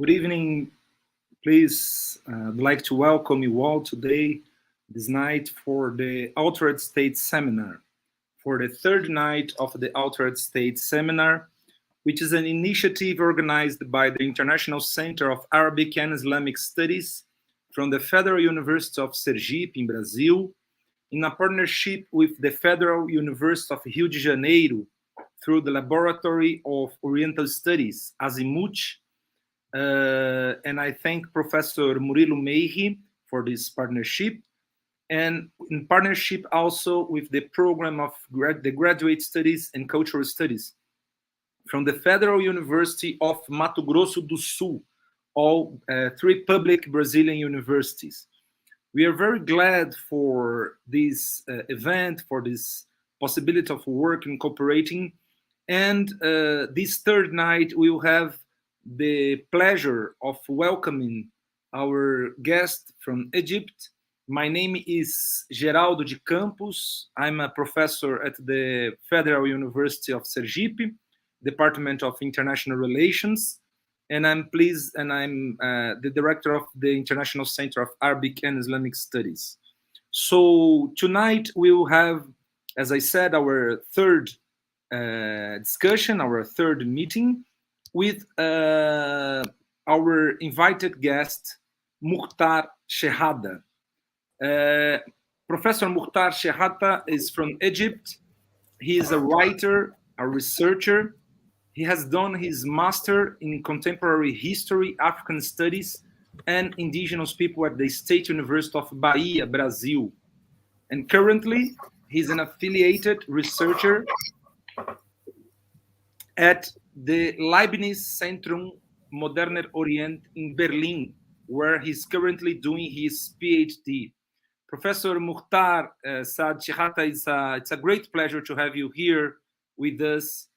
Good evening. Please, I'd like to welcome you all today, this night, for the Altered States Seminar, for the third night of the Altered States Seminar, which is an initiative organized by the International Center of Arabic and Islamic Studies from the Federal University of Sergipe in Brazil, in a partnership with the Federal University of Rio de Janeiro through the Laboratory of Oriental Studies, Azimuth. And I thank Professor Murilo Meiri for this partnership, and in partnership also with the program of the Graduate Studies and Cultural Studies from the Federal University of Mato Grosso do Sul, all three public Brazilian universities. We are very glad for this event, for this possibility of working, cooperating, and this third night we will have the pleasure of welcoming our guest from Egypt. My name is Geraldo de Campos. I'm a professor at the Federal University of Sergipe, Department of International Relations, and I'm pleased, and I'm the director of the International Center of Arabic and Islamic Studies. So tonight we will have, as I said, our third discussion, our third meeting, with our invited guest, Mukhtar Shehata. Professor Mukhtar Shehata is from Egypt. He is a writer, a researcher. He has done his master in contemporary history, African studies, and indigenous people at the State University of Bahia, Brazil. And currently, he's an affiliated researcher at the Leibniz Centrum Moderner Orient in Berlin, where he's currently doing his PhD. Professor Mukhtar Saad Shehata, it's a great pleasure to have you here with us.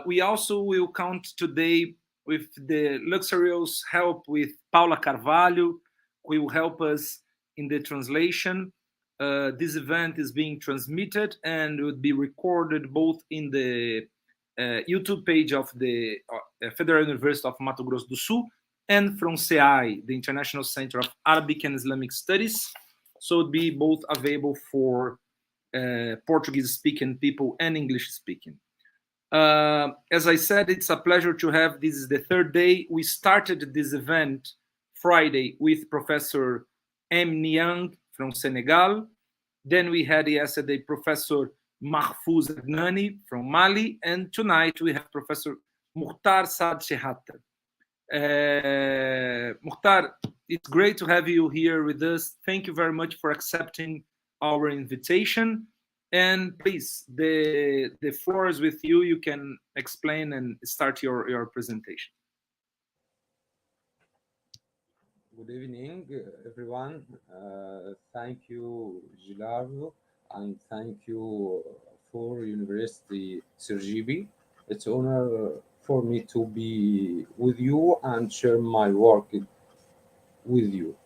We also will count today with the luxurious help with Paula Carvalho, who will help us in the translation. This event is being transmitted and would be recorded both in the YouTube page of the Federal University of Mato Grosso do Sul and from CEI, the International Center of Arabic and Islamic Studies. So it would be both available for Portuguese-speaking people and English-speaking. As I said, it's a pleasure to have, this is the third day. We started this event Friday with Professor M. Niang from Senegal. Then we had yesterday Professor Mahfouz Adnani from Mali, and tonight we have Professor Mukhtar Saad Shehata. Mukhtar, it's great to have you here with us. Thank you very much for accepting our invitation. And please, the floor is with you. You can explain and start your presentation. Good evening, everyone. Thank you, Geraldo, and thank you for University Sergipe. It's an honor for me to be with you and share my work with you.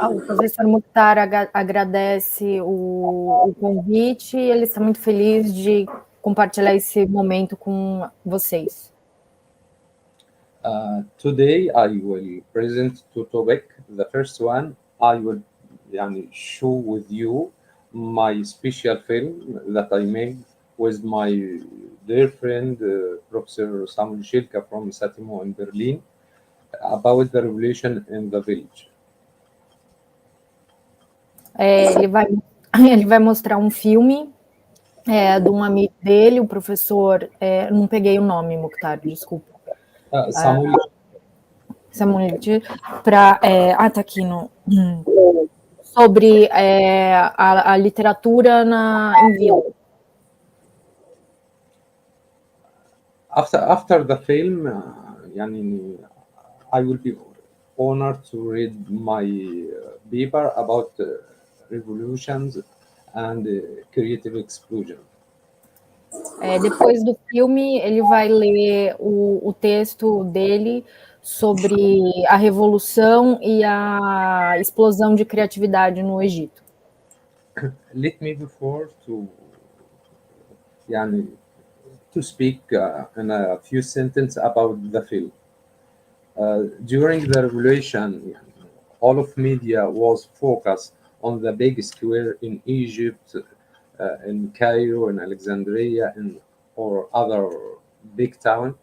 O professor Mukhtar agradece o convite e ele está muito feliz de compartilhar esse momento com vocês. Today I will present two topics. The first one, I will show with you my special film that I made with my dear friend, Professor Samuel Schilke from Satimo in Berlin, about the revolution in the village. Ele vai mostrar um filme de um amigo dele, o professor, não peguei o nome, Mukhtar, desculpa. Samuel, tá aqui sobre a literatura em vila. After the film, I will be honored to read my paper about revolutions and creative explosion. Depois do filme, ele vai ler o texto dele sobre a revolução e a explosão de criatividade no Egito. Let me before to to speak in a few sentences about the film. During the revolution, all of media was focused on the big square in Egypt, in Cairo, in Alexandria, or other big town.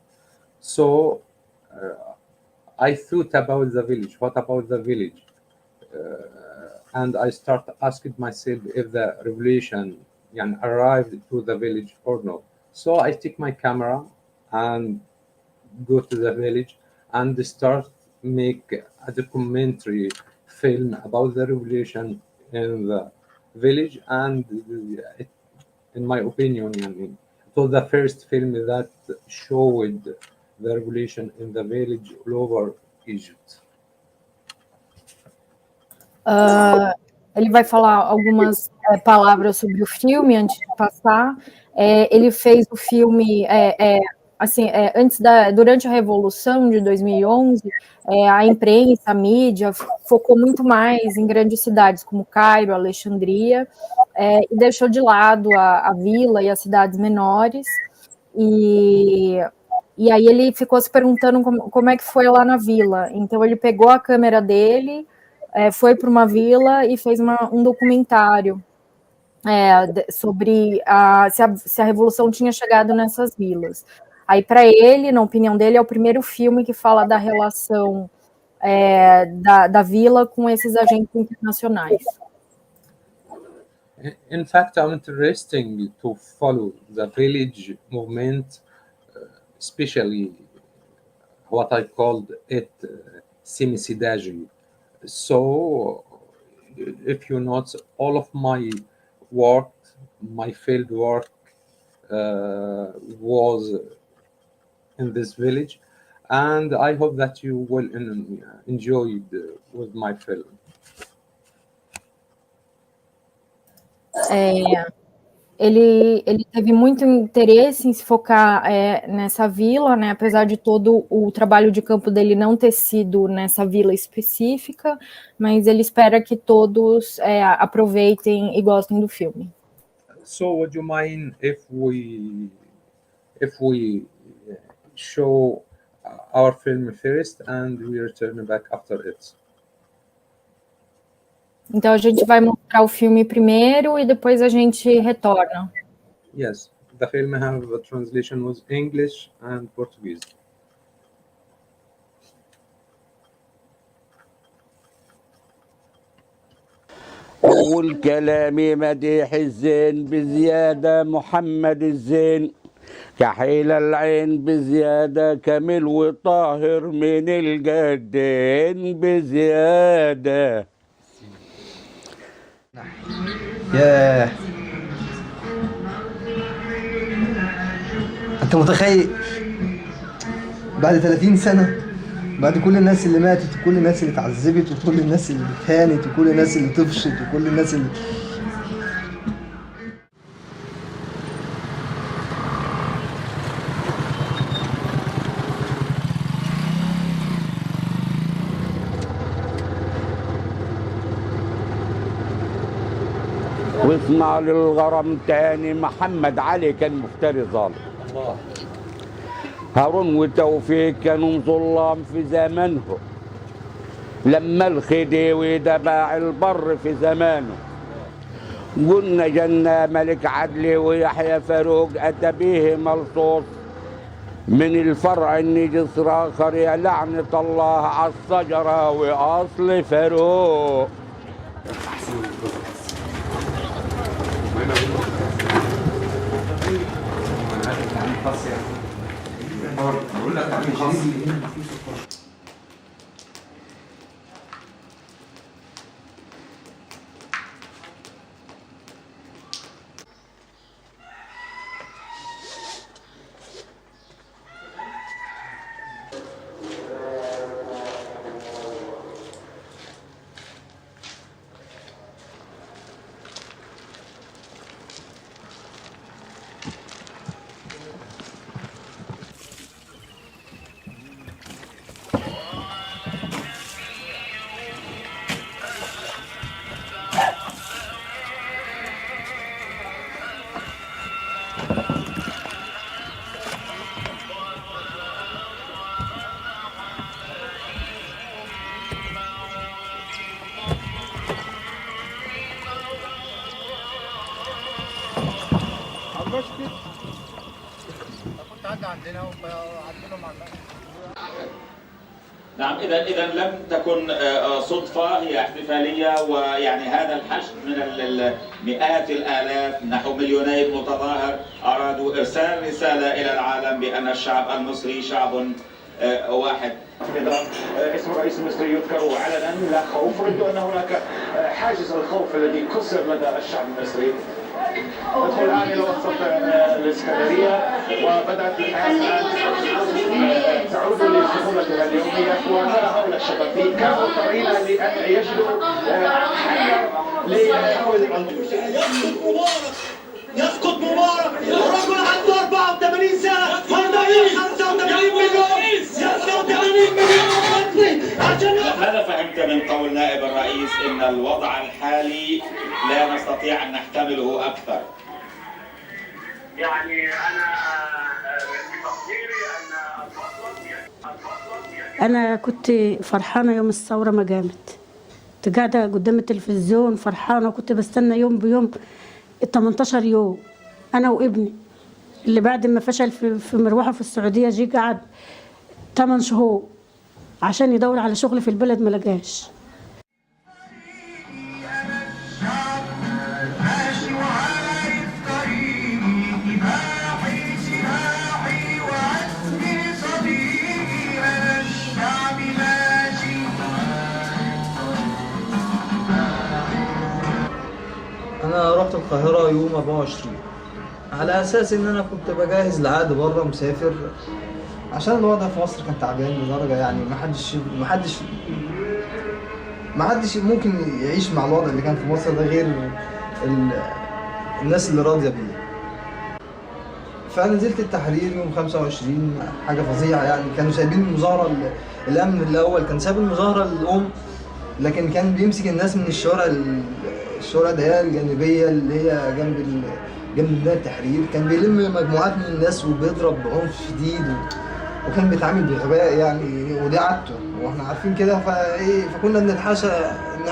So I thought about the village. What about the village? And I start asking myself if the revolution arrived to the village or not. So I take my camera and go to the village and start make a documentary film about the revolution in the village. And in my opinion, it was the first film that showed the revolution in the village all over Egypt. Ele vai falar algumas palavras sobre o filme antes de passar. Ele fez o filme assim, durante a Revolução de 2011, a imprensa, a mídia focou muito mais em grandes cidades como Cairo, Alexandria, e deixou de lado a vila e as cidades menores. E aí ele ficou se perguntando como é que foi lá na vila. Então ele pegou a câmera dele, foi para uma vila e fez um documentário sobre se a revolução tinha chegado nessas vilas. Aí, para ele, na opinião dele, é o primeiro filme que fala da relação da vila com esses agentes internacionais. In fact, I'm interested to follow the village movement, especially what I called it semi-sidagi. So, if you notice, all of my work, my field work, was in this village, and I hope that you will enjoy it with my film. Ele teve muito interesse em se focar nessa vila, né? Apesar de todo o trabalho de campo dele não ter sido nessa vila específica, mas ele espera que todos aproveitem e gostem do filme. So, would you mind if we show our film first and we return back after it? Então a gente vai mostrar o filme primeiro e depois a gente retorna. Yes, the film have a translation with English and Portuguese. أول كلامي مديح الزين بزيادة محمد الزين كحيل العين بزيادة كامل وطاهر من الجدين بزيادة. ياه، انت متخيل بعد 30 سنة، بعد كل الناس اللي ماتت وكل الناس اللي اتعذبت وكل الناس اللي اتهانت وكل الناس اللي طفشت وكل الناس اللي وصنع للغرام تاني محمد علي كان مفتري ظالم. هارون وتوفيق كانوا ظلام في زمانهم لما الخديوي دبع البر في زمانه. قلنا جنة ملك عدلي ويحيى فاروق أتى به ملصوص من الفرع النجس آخر يا لعنة الله على الشجرة وأصل فاروق. نعم، إذا لم تكن صدفة، هي احتفالية، ويعني هذا الحشد من المئات الآلاف نحو مليوني متظاهر أرادوا إرسال رسالة إلى العالم بأن الشعب المصري شعب واحد. اسم الرئيس المصري يذكر علنا لا خوف، رأيت أن هناك حاجز الخوف الذي كسر لدى الشعب المصري. ندخل الآن إلى وسط الإسكندرية وبدأت الحياة الآن تعود لشغلتها اليومية، ونرى هؤلاء الشباب كانوا مضطرين لأن يجدوا حلا يسقط مبارك، الرجل عنده 84 سنة، هذا 85 مليون، 86 مليون. ماذا فهمت من قول نائب الرئيس إن الوضع الحالي لا نستطيع أن نحتمله أكثر؟ يعني أنا بتقديري أن أنا كنت فرحانة يوم الثورة ما قامت، كنت قاعدة قدام التلفزيون فرحانة، وكنت بستنى يوم بيوم 18 يوم أنا وابني اللي بعد ما فشل في مروحه في السعودية، جي قعد 8 شهور عشان يدور على شغل في البلد ما لقاش. انا رحت القاهره يوم 24 على اساس ان انا كنت بجهز لعقد بره مسافر، عشان الوضع في مصر كان تعبان لدرجه يعني ما حدش ممكن يعيش مع الوضع اللي كان في مصر ده غير الناس اللي راضيه بيه. فنزلت التحرير يوم 25، حاجه فظيعه يعني. كانوا سايبين المظاهره، الامن الاول كان سايب المظاهره للام، لكن كان بيمسك الناس من الشوارع ده الجانبيه اللي هي جنب ميدان التحرير، كان بيلم مجموعات من الناس وبيضرب بعنف شديد، وكان بيتعامل بغباء يعني، ودي عادته واحنا عارفين كده. فكنا بنتحاشى ان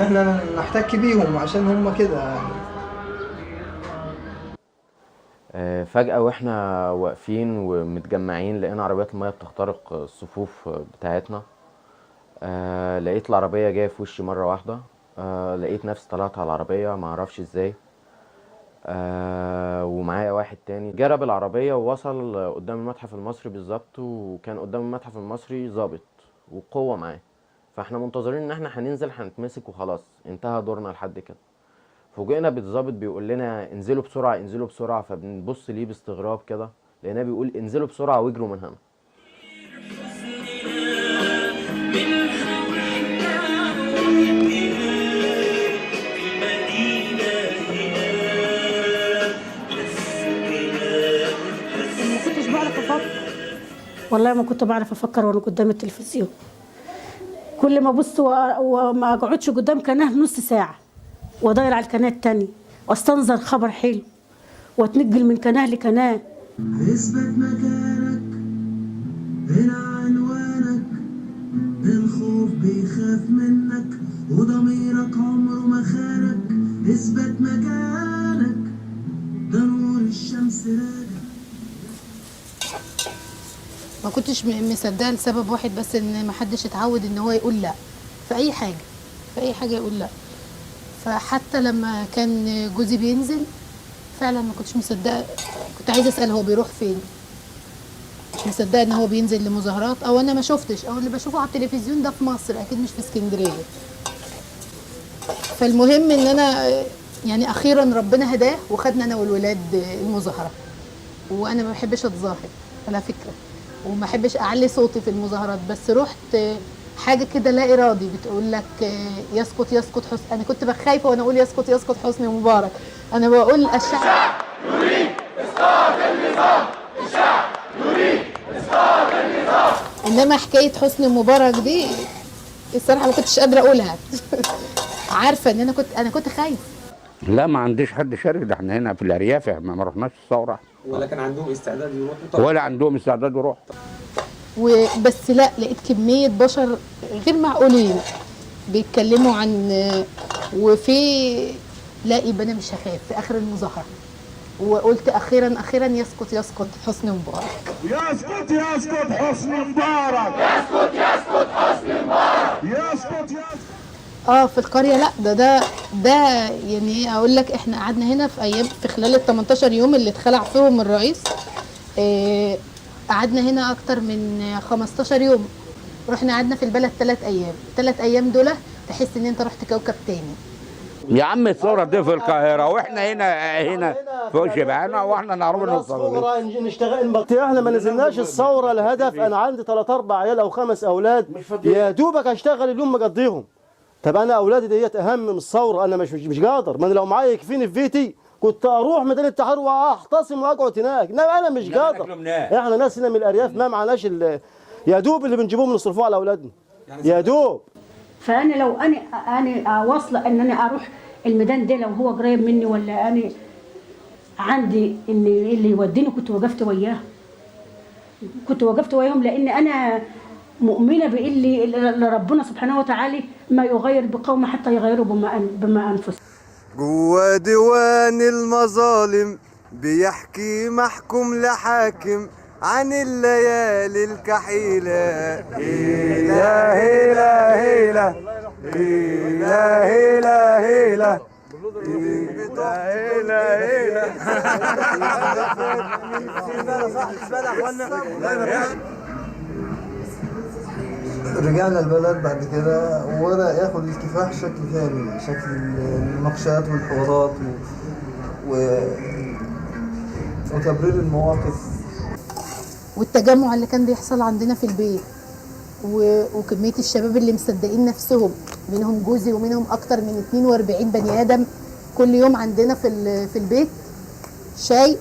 احنا نحتك بيهم عشان هم كده يعني. فجأة واحنا واقفين ومتجمعين لقينا عربيات المية بتخترق الصفوف بتاعتنا. لقيت العربية جاية في وشي مرة واحدة. لقيت نفسي طلعت على العربية معرفش ازاي. ومعايا واحد تاني جرب العربية ووصل قدام المتحف المصري بالظبط، وكان قدام المتحف المصري ضابط وقوة معاه. فاحنا منتظرين ان احنا هننزل هنتمسك وخلاص انتهى دورنا لحد كده. فوجئنا بالظابط بيقول لنا انزلوا بسرعة انزلوا بسرعة، فبنبص ليه باستغراب كده لقيناه بيقول انزلوا بسرعة واجروا من هنا. والله ما كنت بعرف افكر وانا قدام التلفزيون. كل ما ابص وما اقعدش قدام قناه نص ساعه وادور على القناه الثانيه واستنظر خبر حلو واتنقل من قناه لقناه. اثبت مكانك هنا عنوانك، الخوف بيخاف منك وضميرك عمره ما خانك. اثبت مكانك ده نور الشمس راجع. ما كنتش مصدقه لسبب واحد بس، ان ما حدش اتعود ان هو يقول لا في اي حاجه يقول لا. فحتى لما كان جوزي بينزل فعلا ما كنتش مصدقه، كنت عايزه اسال هو بيروح فين. مش مصدقه ان هو بينزل لمظاهرات، او انا ما شفتش، او اللي بشوفه على التلفزيون ده في مصر اكيد مش في اسكندريه. فالمهم ان انا يعني اخيرا ربنا هداه وخدنا انا والولاد المظاهره. وانا ما بحبش اتظاهر على فكره، وما احبش اعلي صوتي في المظاهرات، بس رحت حاجه كده لا ارادي بتقول لك يسقط حسني. انا كنت خايفه وانا اقول يسقط حسني مبارك. انا بقول الشعب يريد اسقاط النظام، الشعب يريد اسقاط النظام. انما حكايه حسني مبارك دي الصراحه ما كنتش قادره اقولها. عارفه ان انا كنت خايف. لا ما عنديش حد شارك، ده احنا هنا في الارياف، احنا ما رحناش الثوره. ولا كان عندهم استعداد يروحوا؟ ولا عندهم استعداد يروحوا. وبس لا، لقيت كميه بشر غير معقولين بيتكلموا عن وفي لا يبقى انا مش هخاف في اخر المظاهره. وقلت اخيرا اخيرا يسقط يسقط حسني مبارك. يسقط يسقط حسني مبارك. يسقط يسقط حسني مبارك. يسقط يسقط. في القريه. لا ده يعني اقول لك احنا قعدنا هنا في خلال ال 18 يوم اللي اتخلع فيهم الرئيس، قعدنا هنا اكتر من 15 يوم. رحنا قعدنا في البلد 3 ايام. 3 ايام دول تحس ان انت رحت كوكب تاني. يا عم الثوره دي في القاهره واحنا هنا في شبعنا واحنا نعرف نوصل. نشتغل. احنا ما نزلناش الثوره الهدف انا عندي 3 4 عيال او 5 اولاد يا دوبك اشتغل اليوم مقضيهم. طب انا اولادي ديت اهم من الثوره، انا مش قادر. ما انا لو معايا يكفيني في بيتي كنت اروح ميدان التحرير واحتصم واقعد هناك، انما انا مش قادر. احنا ناس هنا من الارياف ما معناش يا دوب اللي بنجيبوه بنصرفوه على اولادنا يا دوب. فانا لو انا واصله ان انا اروح الميدان ده لو هو قريب مني ولا انا عندي ان اللي يوديني كنت وقفت وياهم، لان انا مؤمنه باللي ربنا سبحانه وتعالى ما يغير بقوم حتى يغيروا بما انفسهم. جوا ديوان المظالم بيحكي محكوم لحاكم عن الليالي الكحيلة. هيلا هيلا هيلا هيلا هيلا هيلا رجعنا البلد بعد كده وبدأ ياخد الكفاح شكل ثاني، شكل المناقشات والحوارات وتبرير المواقف والتجمع اللي كان بيحصل عندنا في البيت، وكمية الشباب اللي مصدقين نفسهم، منهم جوزي ومنهم أكتر من 42 بني آدم كل يوم عندنا في البيت شاي،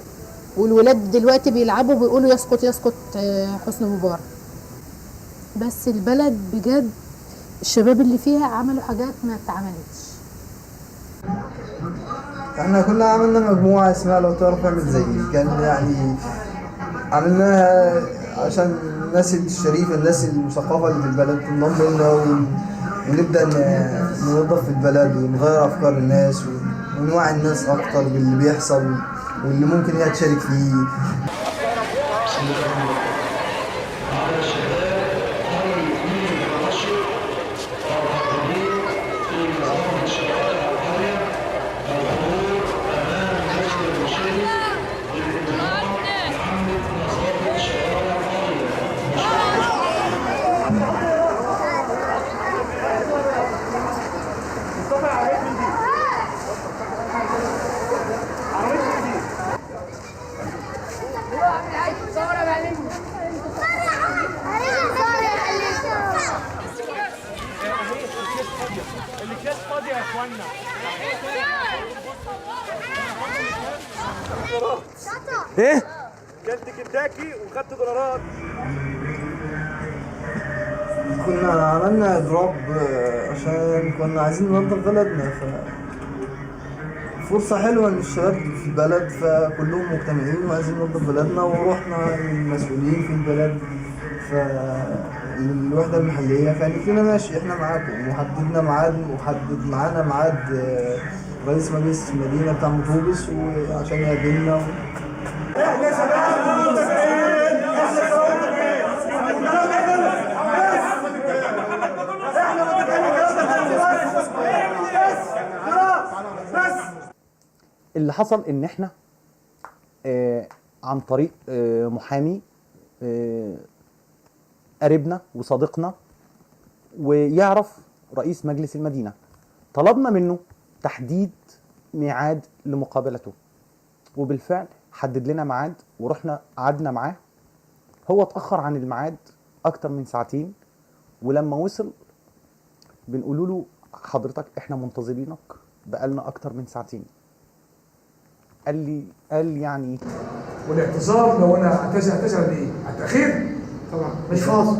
والولاد دلوقتي بيلعبوا بيقولوا يسقط يسقط حسني مبارك. بس البلد بجد الشباب اللي فيها عملوا حاجات ما اتعملتش. احنا كنا عملنا مجموعة اسمها لو تعرف اعمل زيي، كان يعني عملناها عشان الناس الشريفة الناس المثقفة اللي في البلد تنضم لنا ونبدأ ننظف في البلد ونغير أفكار الناس ونوعي الناس أكتر باللي بيحصل واللي ممكن هي تشارك فيه. ايه؟ كلت كنتاكي وخدت دولارات. كنا عملنا اضراب عشان كنا عايزين ننظف بلدنا، فرصة حلوة ان الشباب في البلد فكلهم مجتمعين وعايزين ننظف بلدنا، ورحنا للمسؤولين في البلد للوحدة المحلية فقالت لنا ماشي احنا معاكم، وحددنا ميعاد وحدد معانا ميعاد رئيس مجلس المدينة بتاع مطوبس وعشان يقابلنا احنا شباب متفقين، احنا اللي حصل ان احنا عن طريق محامي قريبنا وصديقنا ويعرف رئيس مجلس المدينة، طلبنا منه تحديد ميعاد لمقابلته، وبالفعل حدد لنا ميعاد ورحنا قعدنا معاه. هو اتأخر عن الميعاد أكتر من ساعتين، ولما وصل بنقول له حضرتك احنا منتظرينك بقالنا أكتر من ساعتين. قال يعني والاعتذار لو انا اعتذر بايه؟ على التاخير؟ طبعا مش فاضي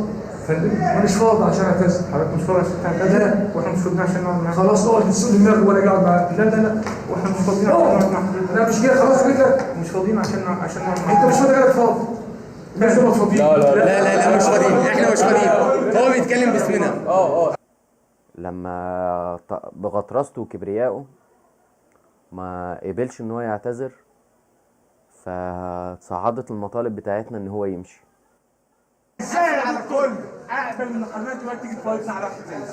مش فاضي عشان اعتذر. حضرتك مش فاضي عشان تعتذر؟ لا واحنا مش فاضيين عشان نقعد معاك. خلاص اقعد تسوق دماغي وانا قاعد معاك. لا واحنا مش فاضيين عشان نقعد مع حضرتك. لا مش كده خلاص كده مش فاضيين عشان نقعد معاك. انت مش فاضي غيرك فاضي. مش فاضيين. لا مش فاضيين، احنا مش فاضيين. هو بيتكلم باسمنا. لما بغطرسته وكبريائه ما قبلش ان هو يعتذر، فصعدت المطالب بتاعتنا ان هو يمشي. ازاي على كل اقبل من القناه دلوقتي تيجي تفاوضنا على واحد تاني؟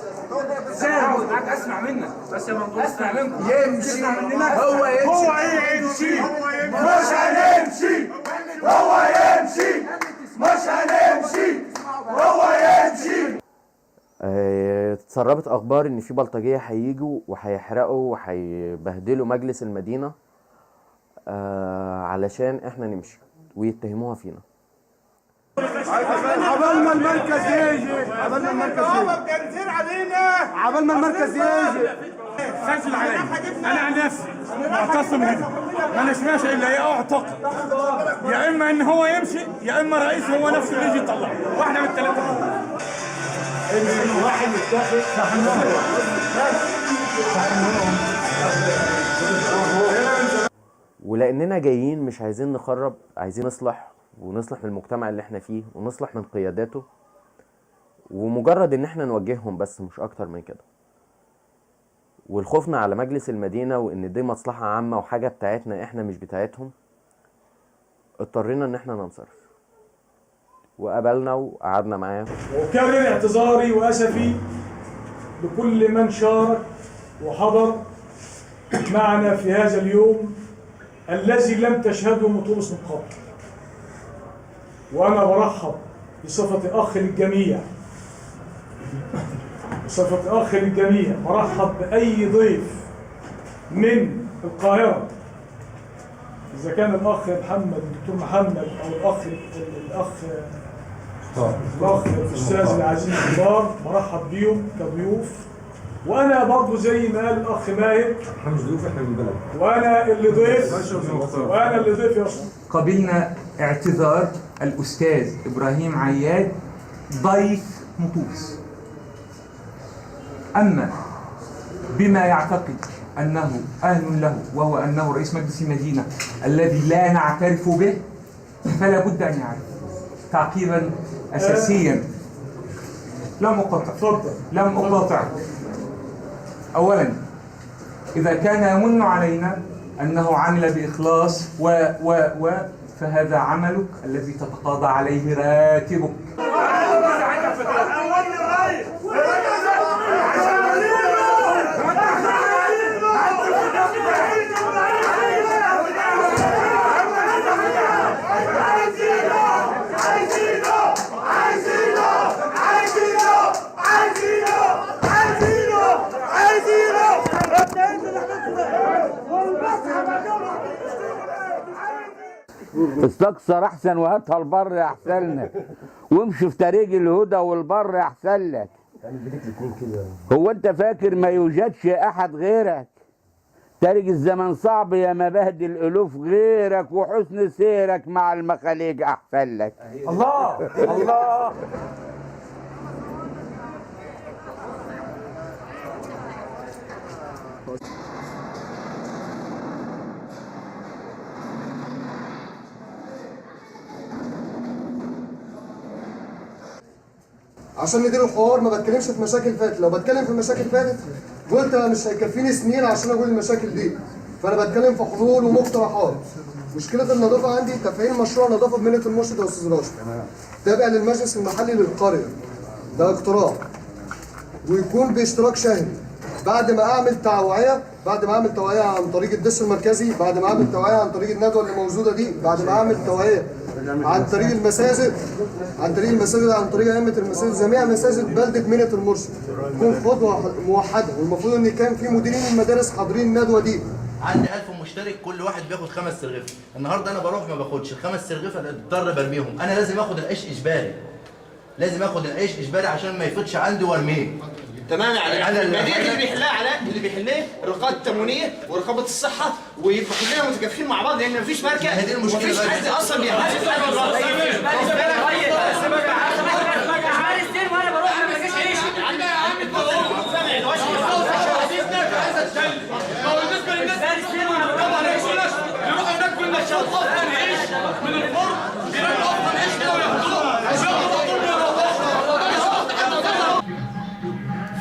ازاي اقعد معاك اسمع منك بس يا منظور، اسمع منكم يمشي هو يمشي مش هنمشي، هو يمشي مش هنمشي، هو يمشي. اتسربت اخبار ان في بلطجيه هييجوا وهيحرقوا وهيبهدلوا مجلس المدينه علشان احنا نمشي ويتهموها فينا. عبال ما المركز يجي، عبال ما المركز يجي، عبال ما المركز يجي. سجل علي، انا عن نفسي معتصم هنا، ما اناش ماشي الا يا اعتق، يا اما ان هو يمشي يا اما رئيس هو نفسه اللي يجي يطلع، واحده من الثلاثه. واحد يتفق ولاننا جايين مش عايزين نخرب، عايزين نصلح ونصلح من المجتمع اللي احنا فيه ونصلح من قياداته، ومجرد ان احنا نوجههم بس مش اكتر من كده. والخوفنا على مجلس المدينة وان دي مصلحة عامة وحاجة بتاعتنا احنا مش بتاعتهم، اضطرينا ان احنا ننصرف وقابلنا وقعدنا معاه. وكرر اعتذاري واسفي لكل من شارك وحضر معنا في هذا اليوم الذي لم تشهده مطوس من قبل. وأنا برحب بصفة أخ للجميع، بصفة أخ للجميع برحب بأي ضيف من القاهرة، إذا كان الأخ محمد الدكتور محمد أو الأخ الأستاذ العزيز مختار، برحب بيهم كضيوف. وأنا برضه زي ما قال الأخ ماهر، احنا مش ضيوف، احنا من البلد، وأنا اللي ضيف يا أستاذ. قبلنا اعتذار الأستاذ إبراهيم عياد ضيف مطوس، أما بما يعتقد أنه أهل له وهو أنه رئيس مجلس المدينة الذي لا نعترف به، فلا بد أن يعرف تعقيبا أساسيا. لم أقاطع. أولا، إذا كان يمن علينا أنه عمل بإخلاص فهذا عملك الذي تتقاضى عليه راتبك. استكثر احسن وهاتها البر احسن لك، وامشي في طريق الهدى والبر احسن لك. هو انت فاكر ما يوجدش احد غيرك؟ طريق الزمن صعب يا مبهدي الالوف غيرك، وحسن سيرك مع المخاليق احسن لك. الله الله. عشان ندير الحوار ما بتكلمش في مشاكل فاتت، لو بتكلم في مشاكل فاتت قلت انا مش هيكفيني سنين عشان اقول المشاكل دي، فانا بتكلم في حلول ومقترحات. مشكله النظافه عندي تفعيل مشروع نظافه بمنة المرشد يا استاذ راشد تابع للمجلس المحلي للقريه، ده اقتراح ويكون باشتراك شهري. بعد ما اعمل توعيه عن طريق الدس المركزي، بعد ما اعمل توعيه عن طريق الندوه اللي موجوده دي، بعد ما اعمل توعيه عن طريق المساجد، عن طريق ائمه المساجد، جميع مساجد بلده منة المرشد تكون خطوه موحده. والمفروض ان كان في مديرين المدارس حاضرين الندوه دي. عندي 1000 مشترك، كل واحد بياخد 5 سرغفه. النهارده انا بروح ما باخدش ال5 سرغفه، اضطر برميهم. انا لازم اخد العيش اجباري، عشان ما يفوتش عندي وارميه. تمام. يعني المدينه اللي بيحلها علاء، اللي بيحلها الرقابه التموينيه ورقابه الصحه، ويبقى كلنا متكافئين مع بعض، لان مفيش ماركه، مفيش حد اصلا بيحاسب.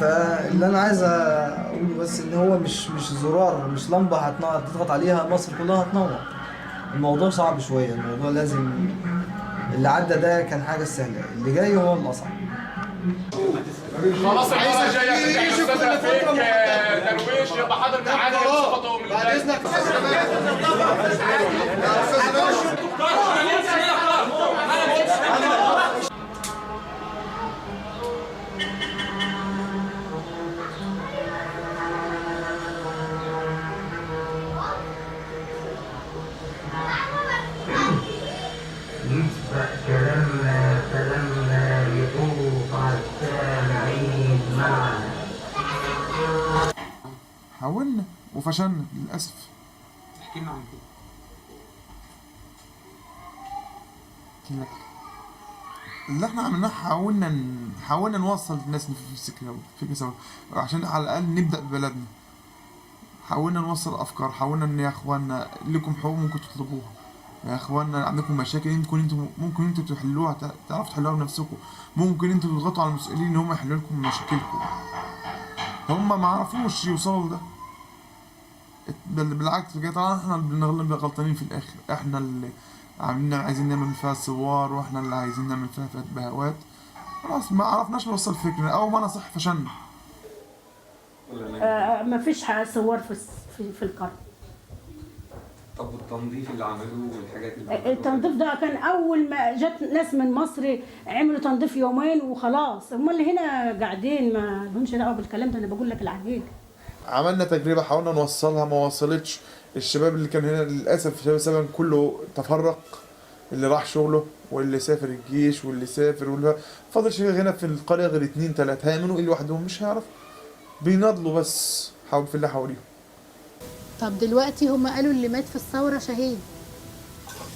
فاللي انا عايز اقوله بس ان هو مش زرار، مش لمبه هتضغط عليها مصر كلها هتنور. الموضوع صعب شويه، الموضوع لازم اللي عدى ده كان حاجه سهله، اللي جاي هو الاصعب. خلاص الحصه جايه يجي كل فتره درويش يبقى حاضر معانا يظبطوا من بعد اذنك. فلما يطوف على السامعين معنا. حاولنا وفشلنا للأسف. احكي لنا عن كده. احكي لك اللي احنا عملناه، حاولنا نوصل الناس في فكرة سوا عشان على الأقل نبدأ ببلدنا. حاولنا نوصل أفكار، حاولنا إن يا إخوانا لكم حقوق ممكن تطلبوها، يا إخوانا عندكم مشاكل ممكن انتوا تحلوها، تعرفوا تحلوها بنفسكم، ممكن انتوا تضغطوا على المسؤولين إن هم يحلوا لكم مشاكلكم. هم ما عرفوش يوصلوا لده، بالعكس طبعا احنا اللي غلطانين في الآخر، احنا اللي عايزين نعمل فيها صور، واحنا اللي عايزين نعمل فيها بهوات. خلاص ما عرفناش نوصل فكرة، او ما نصح فشلنا. ما فيش صور في القرن. طب التنظيف اللي عملوه والحاجات اللي عملوها، التنظيف ده كان اول ما جت ناس من مصر عملوا تنظيف يومين وخلاص، هم اللي هنا قاعدين ما لهمش دعوه بالكلام ده. انا بقول لك الحقيقه. عملنا تجربة حاولنا نوصلها ما وصلتش. الشباب اللي كان هنا للأسف شباب سبن كله تفرق، اللي راح شغله واللي سافر الجيش واللي سافر فاضل شباب هنا في القرية غير 2 3 هيعملوا ايه لوحدهم؟ مش هيعرف، بيناضلوا بس حاول في اللي حواليهم. طب دلوقتي هم قالوا اللي مات في الثورة شهيد،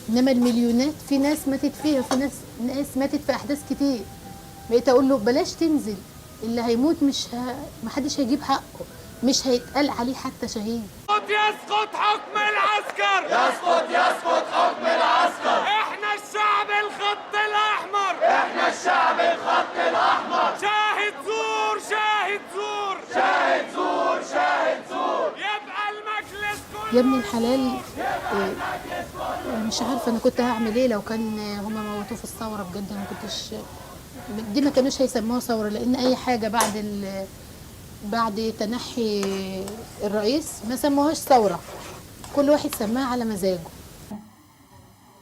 انما المليونات في ناس ماتت فيها، وفي ناس ماتت في احداث كتير. بقيت اقول له بلاش تنزل، اللي هيموت محدش هيجيب حقه، مش هيتقال عليه حتى شهيد. يسقط حكم العسكر، يسقط حكم العسكر. احنا الشعب الخط الاحمر، احنا الشعب الخط الاحمر. شاهد زور شاهد زور شاهد زور شاهد زور. يبقى المجلس كله يا ابن الحلال. مش عارفه انا كنت هعمل ايه لو كان هما موتوه في الثوره. بجد انا ما كنتش، دي ما كانوش هيسموها ثوره، لان اي حاجه بعد تنحي الرئيس ما سموهاش ثوره، كل واحد سماها على مزاجه.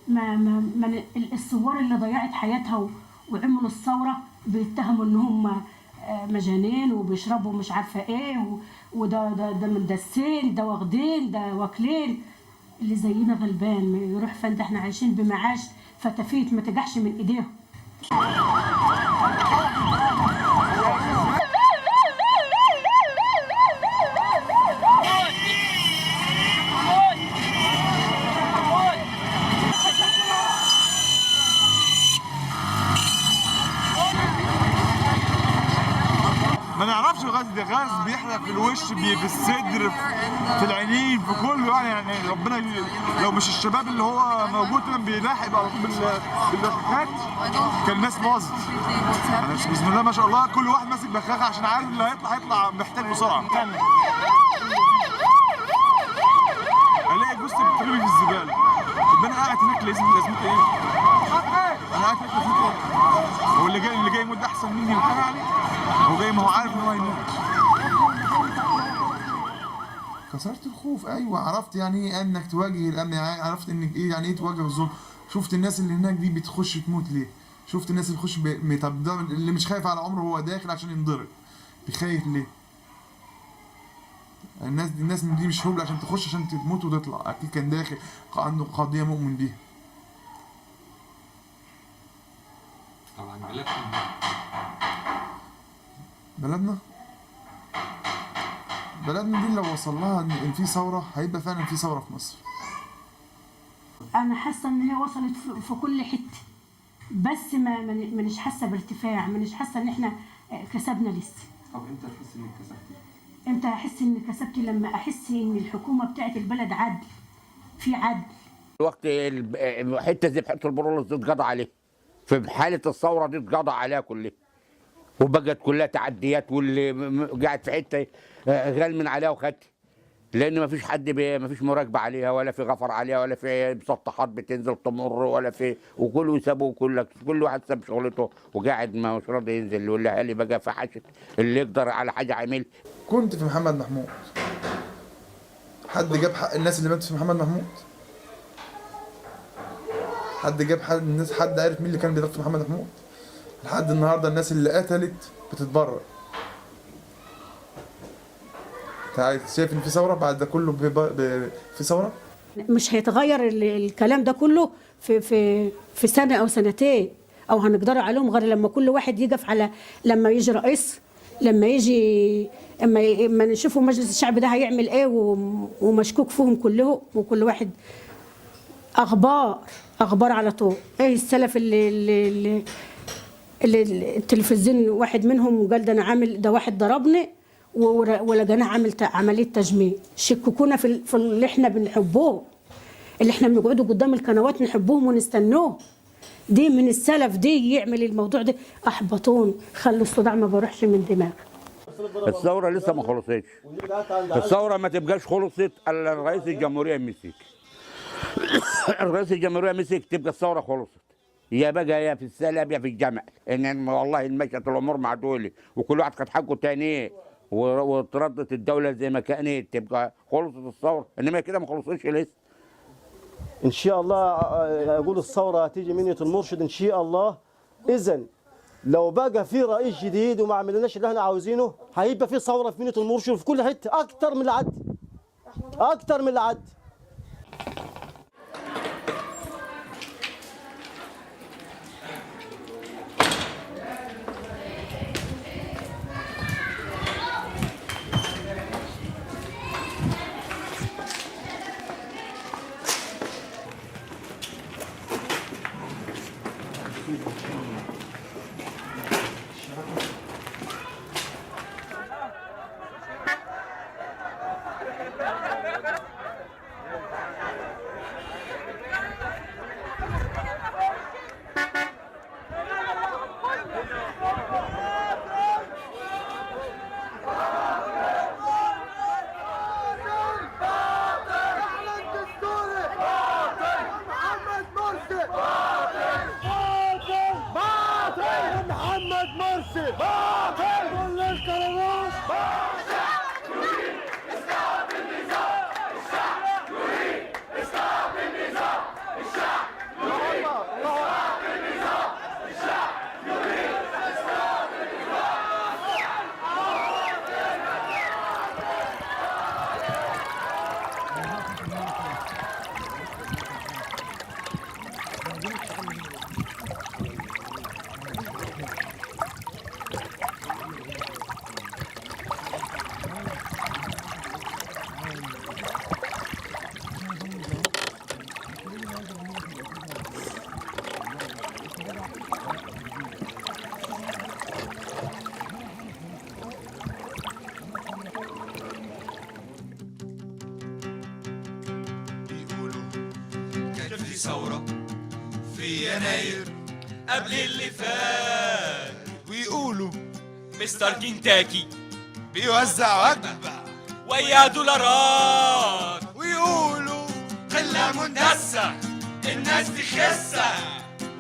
ما الثوار اللي ضيعت حياتها وعملوا الثوره بيتهموا ان هم مجانين وبيشربوا مش عارفه ايه، وده مندسين، ده واخدين، ده واكلين. اللي زينا غلبان يروح فين؟ ده احنا عايشين بمعاش فتافيت ما تجحش من ايديهم. ما نعرفش الغاز ده غاز بيحرق في الوش، في الصدر، في العينين، في كله يعني ربنا لو مش الشباب اللي هو موجود كده بيلاحق على طول بالبخاخات كان الناس باظت. يعني بسم الله ما شاء الله كل واحد ماسك بخاخه عشان عارف اللي هيطلع محتاج بسرعه. الاقي جثه بتترمي في الزباله، طب انا قاعد هناك لازمتي ايه؟ انا قاعد هناك لازمتي ايه؟ هو اللي جاي يموت احسن مني وحاجه يعني؟ هو جاي ما هو عارف ان هو هيموت. كسرت الخوف، ايوه عرفت يعني ايه انك تواجه الامن، عرفت انك ايه يعني ايه تواجه الظلم. شفت الناس اللي هناك دي بتخش تموت ليه؟ شفت الناس اللي بتخش طب ده اللي مش خايف على عمره هو داخل عشان ينضرب، بيخايف ليه؟ الناس دي مش هبل عشان تخش عشان تموت وتطلع، اكيد كان داخل عنده قضيه مؤمن بيها. طبعا بلدنا دي لو وصل لها ان في ثوره هيبقى فعلا في ثوره في مصر. انا حاسه ان هي وصلت في كل حته، بس مانيش حاسه بارتفاع، مانيش حاسه ان احنا كسبنا لسه. طب امتى تحس انك كسبتي؟ امتى احس اني كسبت؟ لما احس ان الحكومه بتاعت البلد عدل، في عدل. وقت حته زي حته البرولوس دي اتقضى عليها، في حاله الثوره دي اتقضى عليها كلها، وبقت كلها تعديات، واللي قاعد في حته غال من عليها وخدت. لان ما فيش مراقبه عليها، ولا في غفر عليها، ولا في مسطحات بتنزل تمر، ولا في، وكله سابه، كل واحد ساب شغلته وقاعد ما مش راضي ينزل، والاهالي بقى فحشت اللي يقدر على حاجه عامل. كنت في محمد محمود، حد جاب حق الناس اللي ماتت في محمد محمود؟ حد جاب حق الناس؟ حد عارف مين اللي كان بيضرب في محمد محمود؟ لحد النهارده الناس اللي قتلت بتتبرر. شايف ان في ثوره بعد ده كله؟ في ثوره مش هيتغير الكلام ده كله في سنه او سنتين، او هنقدر عليهم غير لما كل واحد يقف على، لما يجي رئيس، لما يجي اما نشوفوا مجلس الشعب ده هيعمل ايه، ومشكوك فيهم كلهم، وكل واحد اخبار على طول. ايه السلف اللي التلفزيون واحد منهم قال ده انا عامل، ده واحد ضربني ولقيناه عامل عمليه تجميل. شككونا في اللي احنا بنحبوه، اللي احنا بنقعدوا قدام القنوات نحبوهم ونستنوه. دي من السلف دي يعمل الموضوع ده، احبطون، خلوا الصداع ما بروحش من دماغ. الثوره لسه ما خلصتش. الثوره ما تبقاش خلصت الا رئيس الجمهوريه مسك. الرئيس الجمهوريه مسك تبقى الثوره خلصت. يا بقى يا في السلب يا في الجمل، ان والله مشت الامور مع دول، وكل واحد خد حقه تاني، وتردت الدوله زي ما كانت، تبقى خلصت الثوره. انما كده ما خلصتش لسه. ان شاء الله اقول الثوره هتيجي منية المرشد ان شاء الله. اذا لو بقى في رئيس جديد وما عملناش اللي احنا عاوزينه، هيبقى في ثوره في منية المرشد في كل حته، اكتر من اللي عدى، اكتر من اللي عدى. ثورة في يناير قبل اللي فات، ويقولوا مستر كنتاكي بيوزع وجبة ويا دولارات، ويقولوا قلة مندسة الناس دي خسة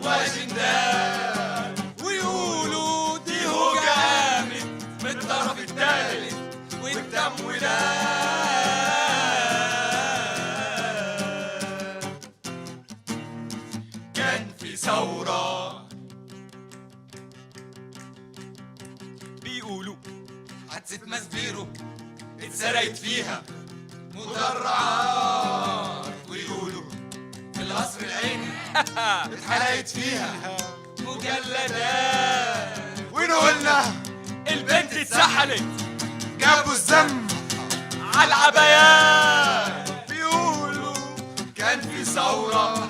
واجندات، ويقولوا دي هو جامد من الطرف الثالث والتمويلات. ثورة بيقولوا حادثة مسبيرو اتسرقت فيها مدرعات، ويقولوا في القصر العيني اتحرقت فيها مجلدات، ونقولنا البنت اتسحلت جابوا الذنب على العبايات، بيقولوا كان في ثورة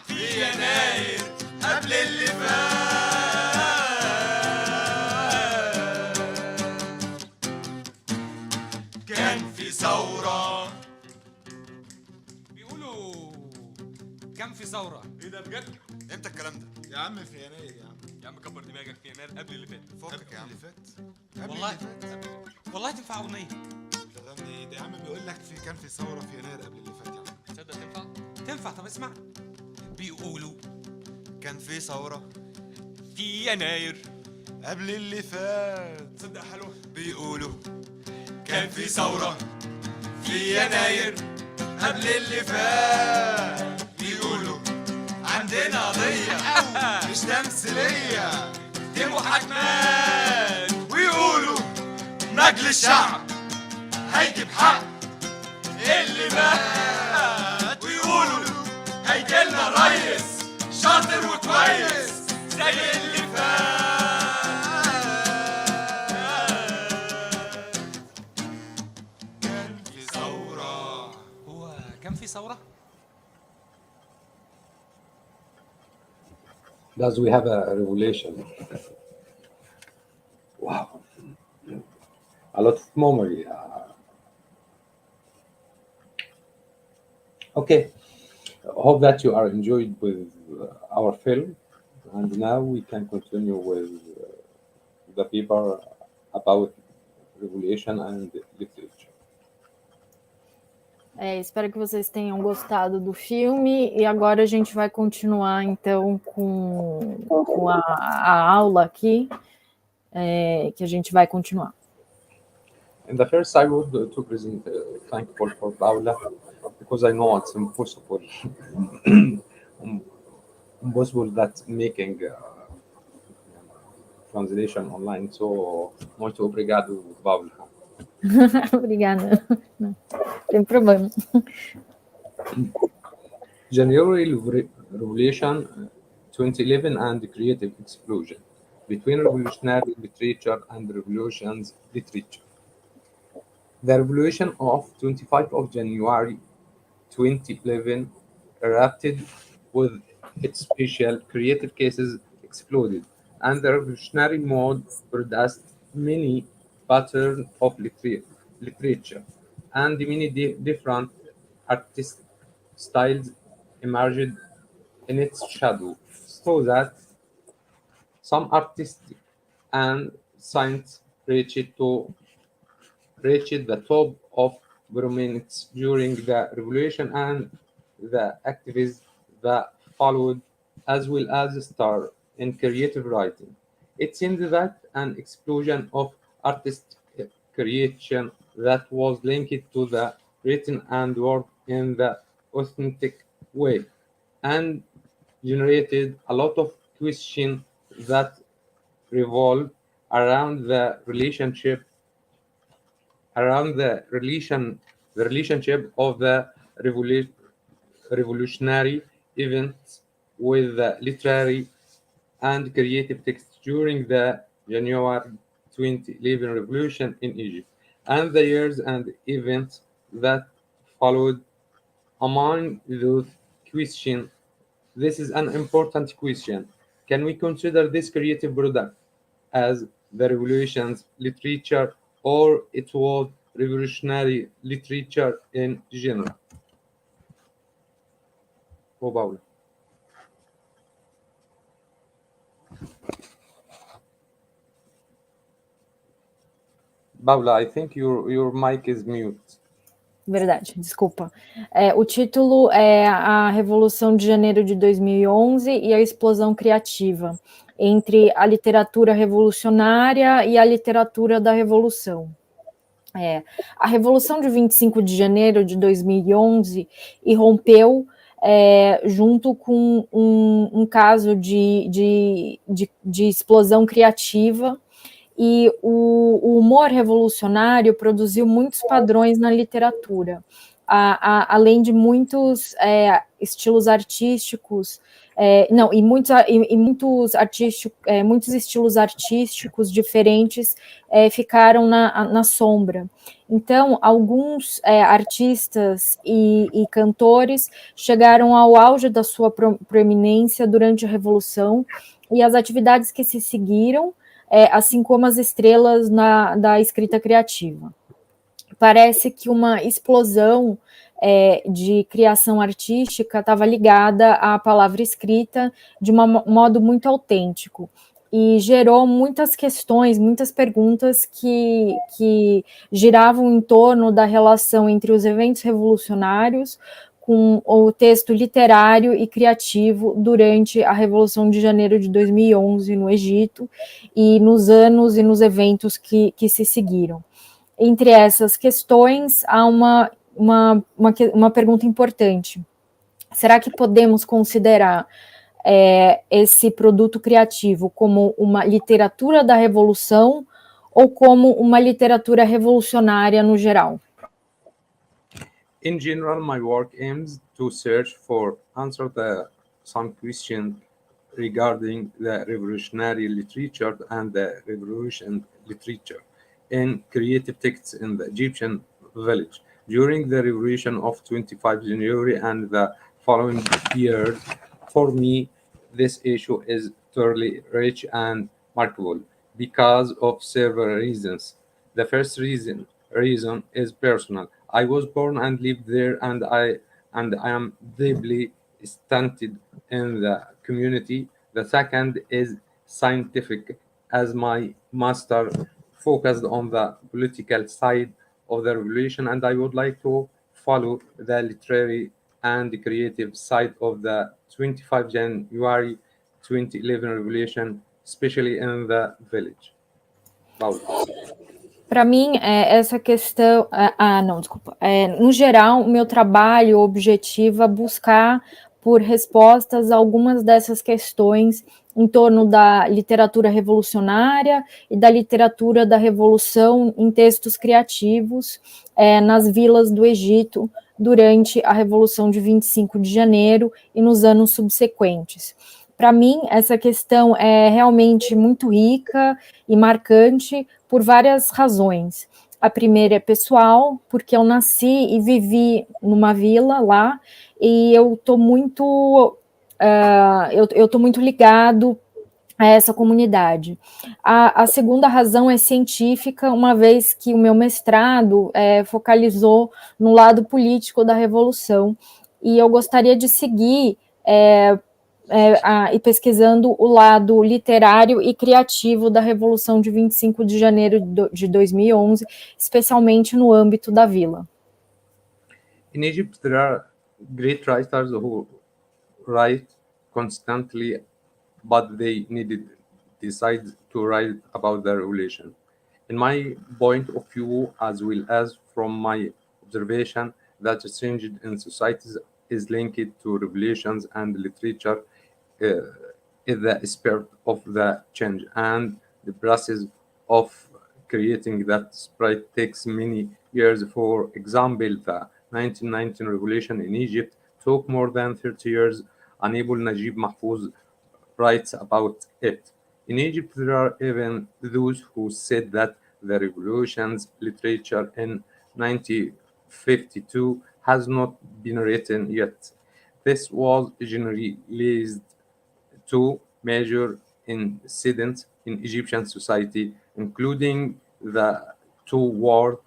في يناير قبل اللي فات، كان في ثورة. بيقولوا كان في ثورة. ايه ده بجد؟ امتى الكلام ده؟ يا عم في يناير يا عم. يا عم كبر دماغك، في يناير قبل اللي فات. فكك يا عم. اللي فات والله تنفع أغنية. غني ده يا عم بيقول لك كان في ثوره في يناير قبل اللي فات يا عم. تصدق تنفع طب اسمع. بيقولوا كان في ثوره في يناير قبل اللي فات. تصدق حلو. بيقولوا كان في ثوره في يناير قبل اللي فات. بيقولوا عندنا قضيه مش تمثيليه دي محاكمات. ويقولوا نجل الشعب هيجيب حق اللي مات. ويقولوا هيجيلنا ريس شاطر وكويس زي اللي فات. كان في ثورة. هو كان في ثورة؟ Does we have a revelation? Wow. A lot of memory. Okay. Hope that you are enjoyed with our film, and now we can continue with the paper about revelation and literature. Espero que vocês tenham gostado do filme, e agora a gente vai continuar então com a aula aqui, que a gente vai continuar. In the first, I would to present thankful for Paula, because I know it's impossible that making translation online. So, muito obrigado, Paula. Obrigada. Não tem problema. January Revolution 2011 and Creative Explosion between revolutionary literature and revolutions literature. The revolution of 25 of January 2011 erupted with its special creative cases exploded, and the revolutionary mode produced many patterns of literature, and many different artistic styles emerged in its shadow, so that some artistic and science reached the top of prominence during the revolution, and the activists that followed, as well as star in creative writing. It seemed that an explosion of artistic creation that was linked to the written and work in the authentic way, and generated a lot of questions that revolve around the relationship of the revolutionary events with the literary and creative texts during the January 2011 revolution in Egypt, and the years and events that followed. Among those questions, this is an important question. Can we consider this creative product as the revolution's literature, or it was revolutionary literature in general? Oh, Paula. Paula, I think your mic is mute. Verdade, desculpa. O título é A Revolução de Janeiro de 2011 e a Explosão Criativa, entre a literatura revolucionária e a literatura da Revolução. A Revolução de 25 de janeiro de 2011 irrompeu junto com um caso de explosão criativa, e o humor revolucionário produziu muitos padrões na literatura, além de muitos estilos artísticos, muitos estilos artísticos diferentes ficaram na sombra. Então, alguns artistas e cantores chegaram ao auge da sua proeminência durante a Revolução, e as atividades que se seguiram, assim como as estrelas da escrita criativa. Parece que uma explosão de criação artística estava ligada à palavra escrita de um modo muito autêntico. e gerou muitas questões, muitas perguntas que giravam em torno da relação entre os eventos revolucionários com o texto literário e criativo durante a Revolução de Janeiro de 2011 no Egito e nos anos e nos eventos que se seguiram. Entre essas questões, há uma pergunta importante. Será que podemos considerar esse produto criativo como uma literatura da revolução ou como uma literatura revolucionária no geral? In general, my work aims to search for answer some questions regarding the revolutionary literature and the revolution literature in creative texts in the Egyptian village during the revolution of 25 January and the following years. For me, this issue is thoroughly rich and marketable because of several reasons. The first reason is personal. I was born and lived there, and I am deeply stunted in the community. The second is scientific, as my master focused on the political side of the revolution, and I would like to follow the literary and the creative side of the 25 January 2011 revolution, especially in the village. Paulo. Para mim, essa questão... no geral, o meu trabalho, o objetivo é buscar por respostas a algumas dessas questões em torno da literatura revolucionária e da literatura da revolução em textos criativos nas vilas do Egito durante a Revolução de 25 de janeiro e nos anos subsequentes. Para mim, essa questão é realmente muito rica e marcante por várias razões. A primeira é pessoal, porque eu nasci e vivi numa vila lá, e eu estou muito ligado a essa comunidade. A segunda razão é científica, uma vez que o meu mestrado focalizou no lado político da Revolução, e eu gostaria de seguir e pesquisando o lado literário e criativo da Revolução de 25 de janeiro de 2011, especialmente no âmbito da vila. In Egypt, there are great writers who write constantly, but they decide to write about the revolution. In my point of view, as well as from my observation, that change in societies is linked to revolutions, and literature is the spirit of the change, and the process of creating that spirit takes many years. For example, the 1919 revolution in Egypt took more than 30 years. Unable Najib Mahfouz writes about it. In Egypt, there are even those who said that the revolution's literature in 1952 has not been written yet. This was generalized to major incidents in Egyptian society, including the two wars,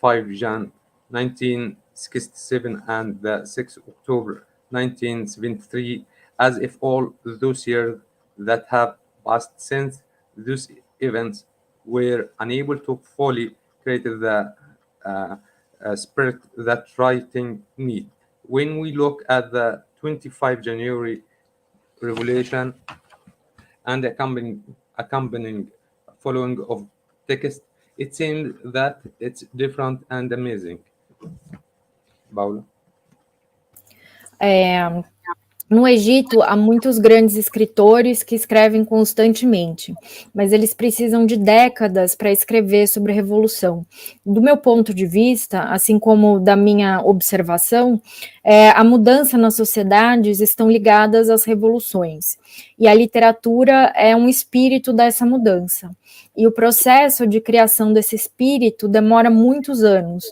5 Jan 1967 and the 6 October 1973, as if all those years that have passed since those events were unable to fully create the spirit that writing need. When we look at the 25 January revolution and accompanying following of text, it seems that it's different and amazing. Paula? No Egito, há muitos grandes escritores que escrevem constantemente, mas eles precisam de décadas para escrever sobre a Revolução. Do meu ponto de vista, assim como da minha observação, a mudança nas sociedades estão ligadas às revoluções, e a literatura é um espírito dessa mudança. E o processo de criação desse espírito demora muitos anos.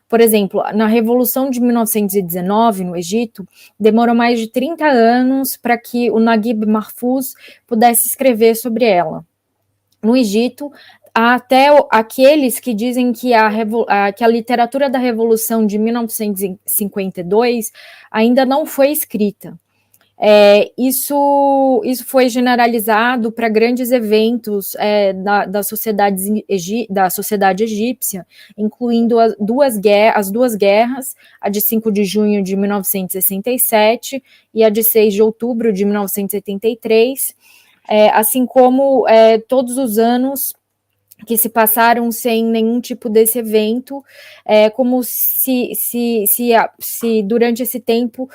Por exemplo, na Revolução de 1919, no Egito, demorou mais de 30 anos para que o Naguib Mahfouz pudesse escrever sobre ela. No Egito, há até aqueles que dizem que a literatura da Revolução de 1952 ainda não foi escrita. Isso foi generalizado para grandes eventos da sociedade egípcia, incluindo as duas guerras, a de 5 de junho de 1967 e a de 6 de outubro de 1973, assim como todos os anos que se passaram sem nenhum tipo desse evento, como se durante esse tempo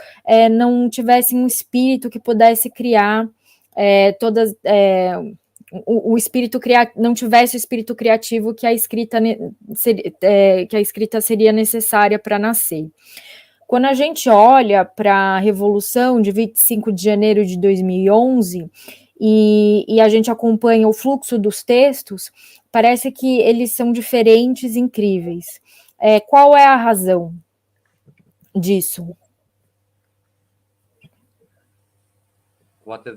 não tivesse um espírito que pudesse criar o espírito não tivesse o espírito criativo que a escrita seria necessária para nascer. Quando a gente olha para a Revolução de 25 de janeiro de 2011 e a gente acompanha o fluxo dos textos, parece que eles são diferentes, incríveis. Qual é a razão disso? What is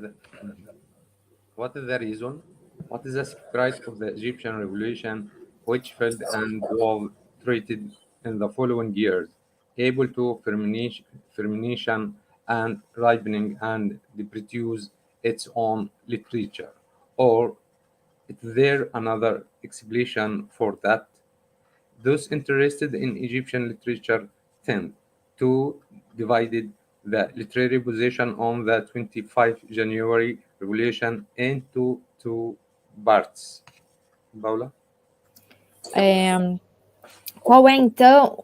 the reason? What is the secret of the Egyptian revolution, which failed and was treated in the following years, able to fermentation and ripening and produce its own literature? Or is there another explanation for that? Those interested in Egyptian literature tend to divide the literary position on the 25 January Revolution into two parts. Paula? Qual é, então,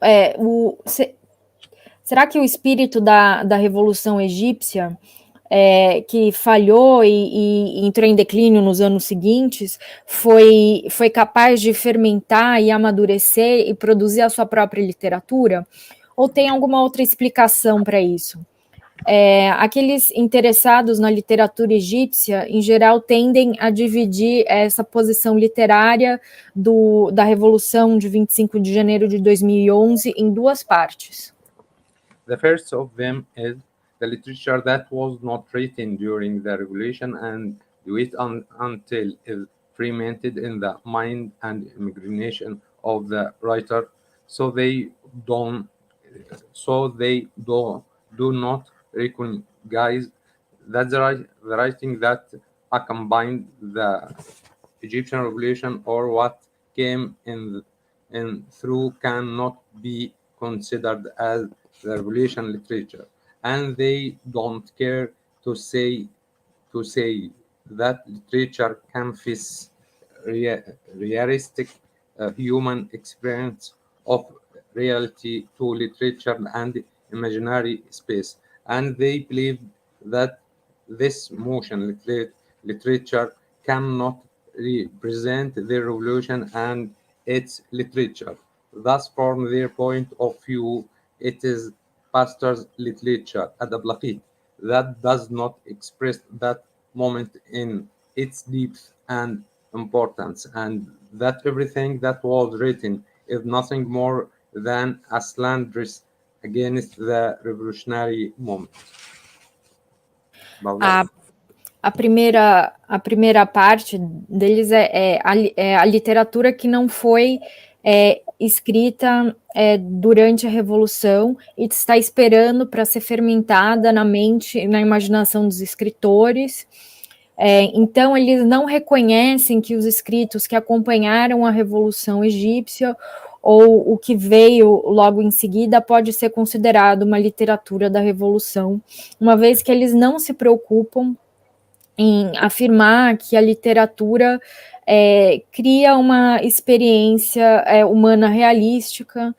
será que o espírito da Revolução Egípcia, que falhou e entrou em declínio nos anos seguintes, foi capaz de fermentar e amadurecer e produzir a sua própria literatura? Ou tem alguma outra explicação para isso? Aqueles interessados na literatura egípcia, em geral, tendem a dividir essa posição literária da Revolução de 25 de janeiro de 2011 em duas partes. The first of them is the literature that was not written during the revolution and wait until it fermented in the mind and imagination of the writer, so they do not recognize that the writing that accompanied the Egyptian revolution or what came in through cannot be considered as the revolution literature, and they don't care to say that literature canvases realistic human experience of reality to literature and imaginary space, and they believe that this motion literature cannot represent the revolution and its literature. Thus, from their point of view, it is pastor's literature that does not express that moment in its depth and importance, and that everything that was written is nothing more than a slanderous against the revolutionary moment. A primeira parte deles é a literatura que não foi escrita durante a Revolução e está esperando para ser fermentada na mente, na imaginação dos escritores. Então, eles não reconhecem que os escritos que acompanharam a Revolução Egípcia ou o que veio logo em seguida pode ser considerado uma literatura da Revolução, uma vez que eles não se preocupam em afirmar que a literatura cria uma experiência humana realística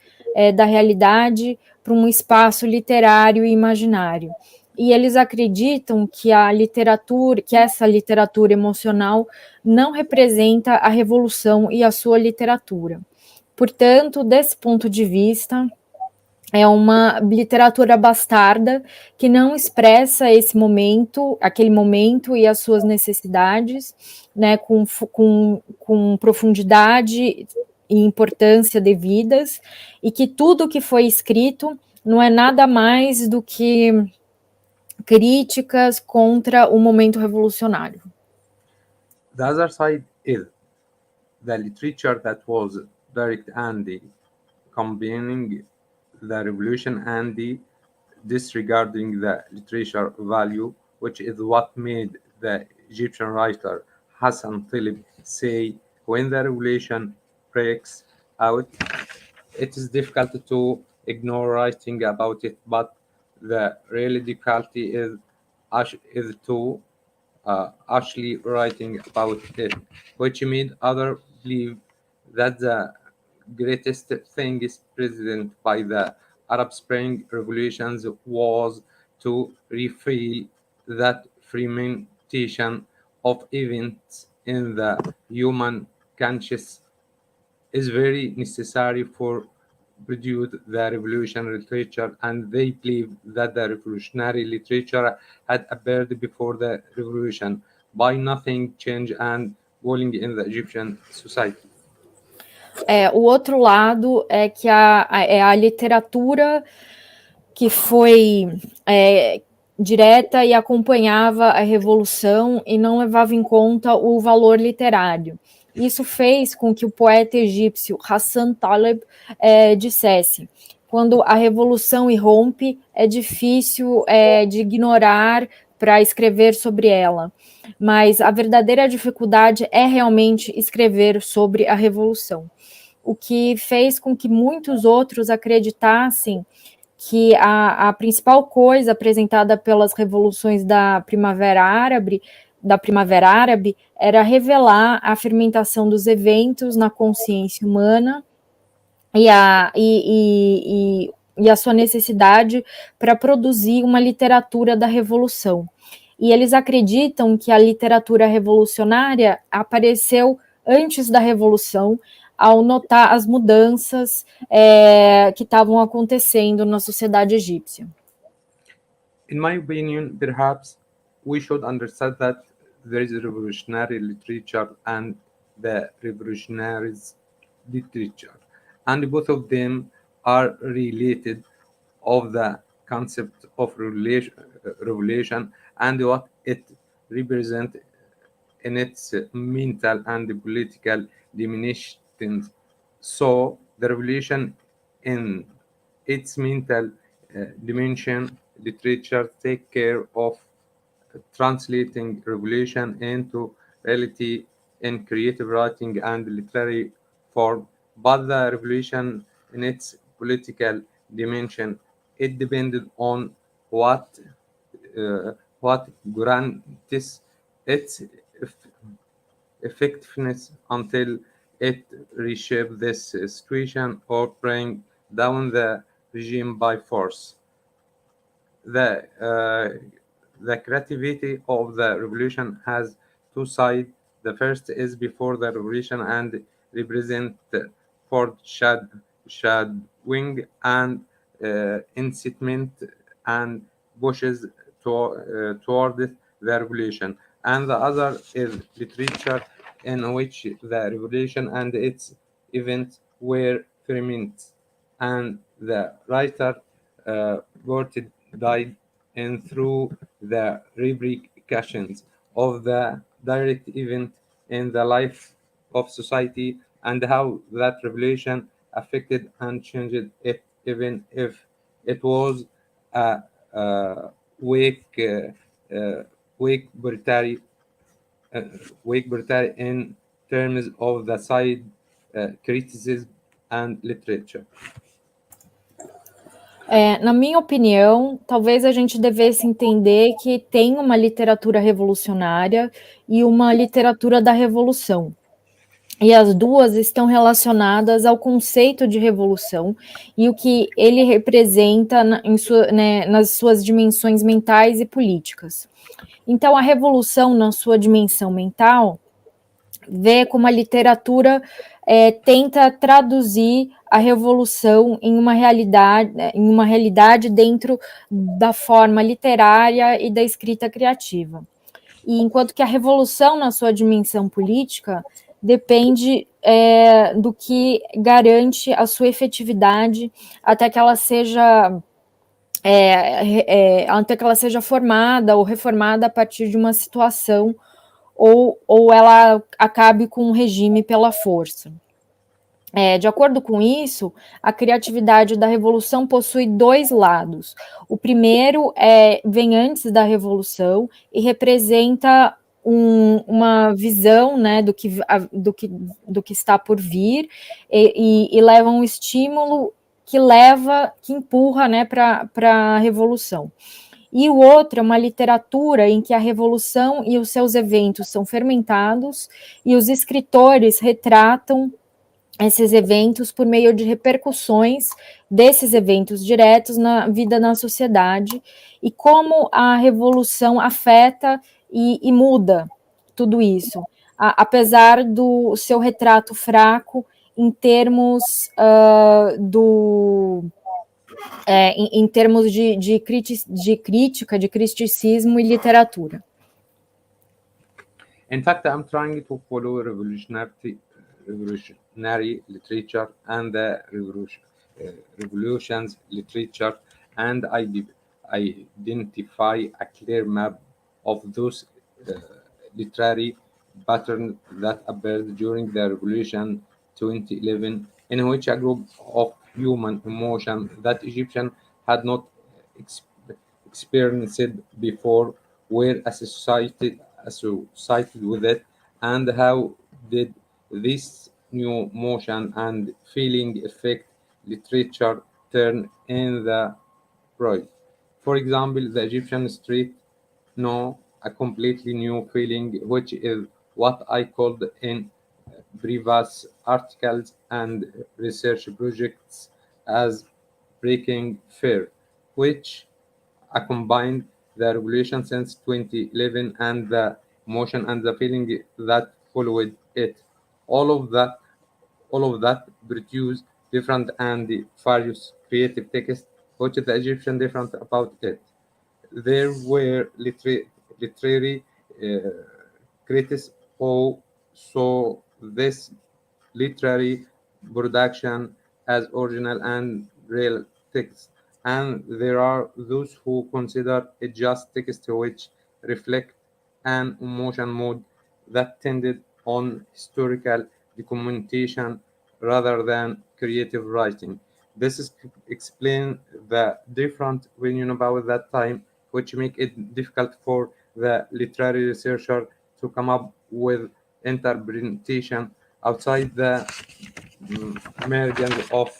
da realidade para um espaço literário e imaginário. E eles acreditam que essa literatura emocional não representa a revolução e a sua literatura. Portanto, desse ponto de vista, é uma literatura bastarda que não expressa aquele momento e as suas necessidades, né, com profundidade e importância devidas, e que tudo que foi escrito não é nada mais do que críticas contra o momento revolucionário. The other side is the literature that was direct and combining the revolution and disregarding the literature value, which is what made the Egyptian writer Hassan Talib say, when the revelation breaks out, it is difficult to ignore writing about it, but the real difficulty is to actually writing about it, which made others believe that the greatest thing is present by the Arab Spring revolutions was to reveal that fragmentation of events in the human conscious is very necessary for produce the revolutionary literature, and they believe that the revolutionary literature had appeared before the revolution by nothing change and going in the Egyptian society. O outro lado é que a literatura que foi direta e acompanhava a revolução e não levava em conta o valor literário. Isso fez com que o poeta egípcio Hassan Talib dissesse: quando a revolução irrompe, é difícil de ignorar para escrever sobre ela, mas a verdadeira dificuldade é realmente escrever sobre a revolução. O que fez com que muitos outros acreditassem que a principal coisa apresentada pelas revoluções da Primavera Árabe era revelar a fermentação dos eventos na consciência humana e a sua necessidade para produzir uma literatura da revolução. E eles acreditam que a literatura revolucionária apareceu antes da revolução, ao notar as mudanças que estavam acontecendo na sociedade egípcia. In my opinion, perhaps we should understand that there is revolutionary literature and the revolutionaries literature, and both of them are related of the concept of revolution and what it represents in its mental and political dimensions. So the revolution in its mental dimension, literature take care of translating revolution into reality in creative writing and literary form, but the revolution in its political dimension, it depended on what grants its effectiveness until it reshape this situation or bring down the regime by force. The creativity of the revolution has two sides. The first is before the revolution and represent foreshadowing and incitement and pushes toward the revolution. And the other is literature in which the revolution and its events were fermented, and the writer died in through the repercussions of the direct event in the life of society and how that revolution affected and changed it, even if it was a weak brutality in terms of the side criticism and literature. Na minha opinião, talvez a gente devesse entender que tem uma literatura revolucionária e uma literatura da revolução. E as duas estão relacionadas ao conceito de revolução e o que ele representa nas suas dimensões mentais e políticas. Então, a revolução, na sua dimensão mental, vê como a literatura tenta traduzir a revolução em uma realidade dentro da forma literária e da escrita criativa. E enquanto que a revolução, na sua dimensão política, depende do que garante a sua efetividade até que ela seja formada ou reformada a partir de uma situação ou ela acabe com um regime pela força. De acordo com isso, a criatividade da revolução possui dois lados. O primeiro vem antes da revolução e representa uma visão, né, do que está por vir e leva um estímulo que empurra, né, para a revolução. E o outro é uma literatura em que a revolução e os seus eventos são fermentados e os escritores retratam esses eventos por meio de repercussões desses eventos diretos na vida na sociedade e como a revolução afeta e muda tudo isso, apesar do seu retrato fraco em termos em termos de crítica, de criticismo e literatura. In fact, I'm trying to follow revolutionary literature and the revolutions literature, and I identify a clear map of those literary patterns that appeared during the revolution 2011, in which a group of human emotion that Egyptians had not experienced before were associated with it, and how did this new motion and feeling affect literature turn in the project. For example, the Egyptian street know a completely new feeling, which is what I called in previous articles and research projects as breaking fear, which combined the revolution since 2011 and the emotion and the feeling that followed it. All of that produced different and various creative texts, which the Egyptian different about it. There were literary critics who saw this literary production as original and real text, and there are those who consider it just text which reflect an emotion mode that tended on historical documentation rather than creative writing. This is explain the different opinion about that time, which make it difficult for the literary researcher to come up with interpretation outside the meridian of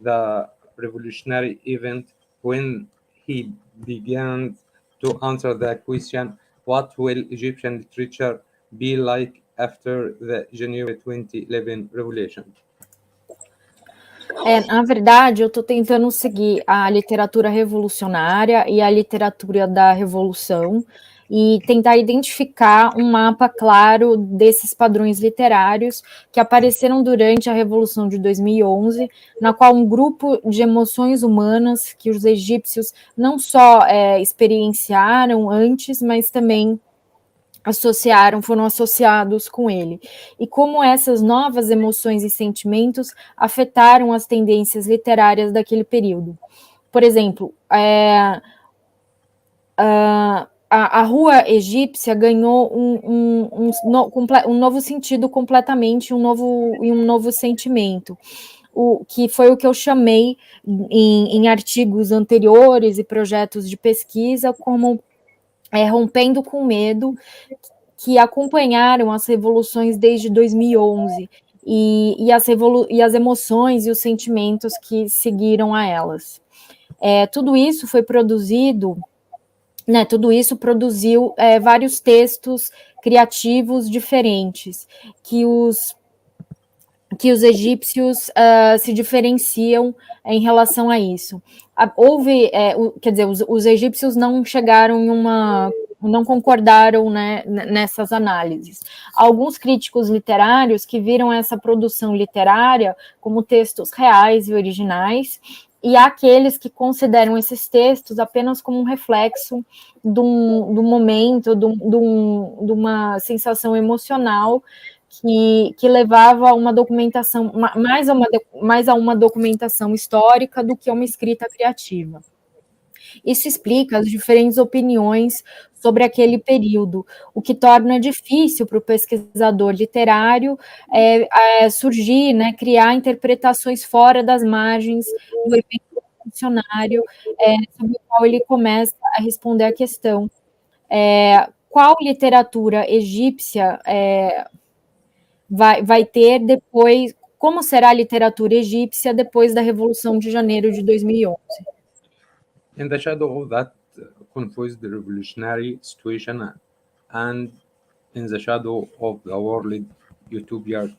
the revolutionary event when he began to answer the question, what will Egyptian literature be like after the January 2011 revolution? Na verdade, eu estou tentando seguir a literatura revolucionária e a literatura da revolução e tentar identificar um mapa claro desses padrões literários que apareceram durante a Revolução de 2011, na qual um grupo de emoções humanas que os egípcios não só experienciaram antes, mas também foram associados com ele, e como essas novas emoções e sentimentos afetaram as tendências literárias daquele período. Por exemplo, a rua egípcia ganhou um novo sentido completamente, um novo sentimento, que foi o que eu chamei em artigos anteriores e projetos de pesquisa como rompendo com medo, que acompanharam as revoluções desde 2011 e as emoções e os sentimentos que seguiram a elas. Tudo isso foi produzido, né? Tudo isso produziu vários textos criativos diferentes que os egípcios se diferenciam em relação a isso. Quer dizer, os egípcios não chegaram não concordaram, né, nessas análises. Alguns críticos literários que viram essa produção literária como textos reais e originais, e há aqueles que consideram esses textos apenas como um reflexo do momento, de uma sensação emocional que levava a uma documentação, mais a uma documentação histórica do que a uma escrita criativa. Isso explica as diferentes opiniões sobre aquele período, o que torna difícil para o pesquisador literário surgir, né, criar interpretações fora das margens do evento revolucionário, sobre o qual ele começa a responder a questão. Qual literatura egípcia vai ter depois, como será a literatura egípcia depois da Revolução de Janeiro de 2011? In the shadow of that confused revolutionary situation and in the shadow of the world utopia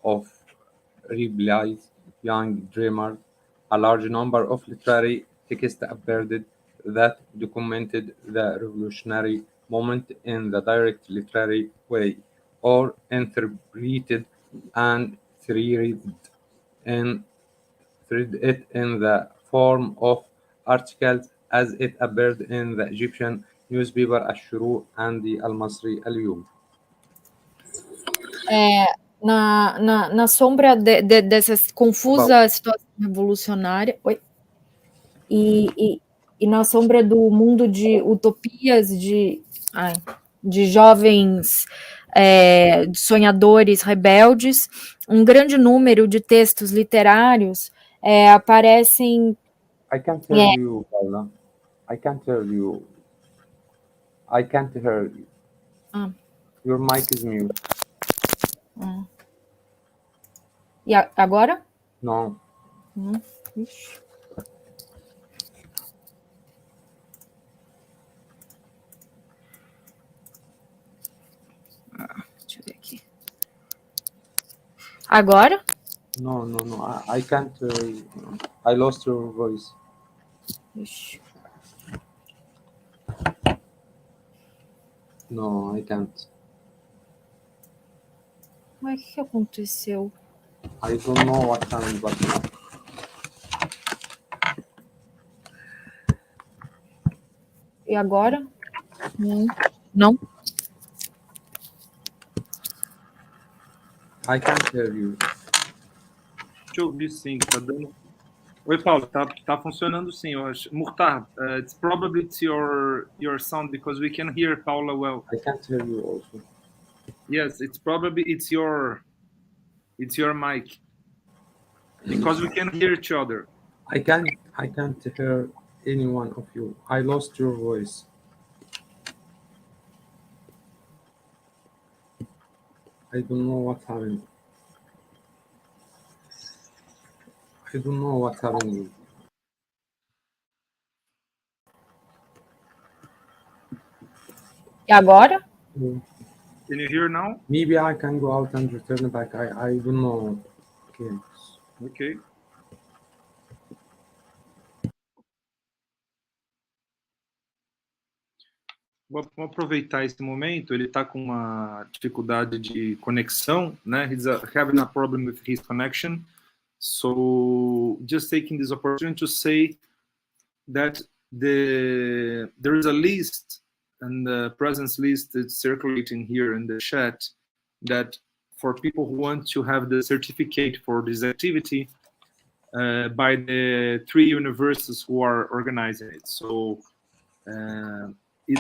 of rebellious young dreamers, a large number of literary texts appeared that documented the revolutionary moment in the direct literary way, or interpreted and threaded it in the form of articles as it appeared in the Egyptian newspaper Al-Shuru and the Al-Masri Al-Yum. Na sombra dessa confusa situação revolucionária, e na sombra do mundo de utopias de jovens sonhadores rebeldes, um grande número de textos literários aparecem. I can't hear you, Paula. I can't hear you. I can't hear you. Your mic is mute. E agora? Não. Ixi. Deixa eu ver aqui. Agora? No. I can't. I lost your voice. Ixi. No, I can't. Mas o que aconteceu? I don't know what happened, but no. E agora? Não. I can't hear you. Deixa eu ouvir sim, tá dando. Oi, Paulo, tá funcionando sim, eu acho. Mukhtar, it's probably your sound because we can hear Paula well. I can't hear you also. Yes, it's your mic because we can hear each other. I can't hear any one of you. I lost your voice. I don't know what happened. I don't know what happened. E agora? Can you hear now? Maybe I can go out and return back. I don't know. Okay. Vou aproveitar esse momento. Ele está com uma dificuldade de conexão, né? He's having a problem with his connection. So just taking this opportunity to say that there is a list, and the presence list is circulating here in the chat, that for people who want to have the certificate for this activity by the 3 universities who are organizing it. So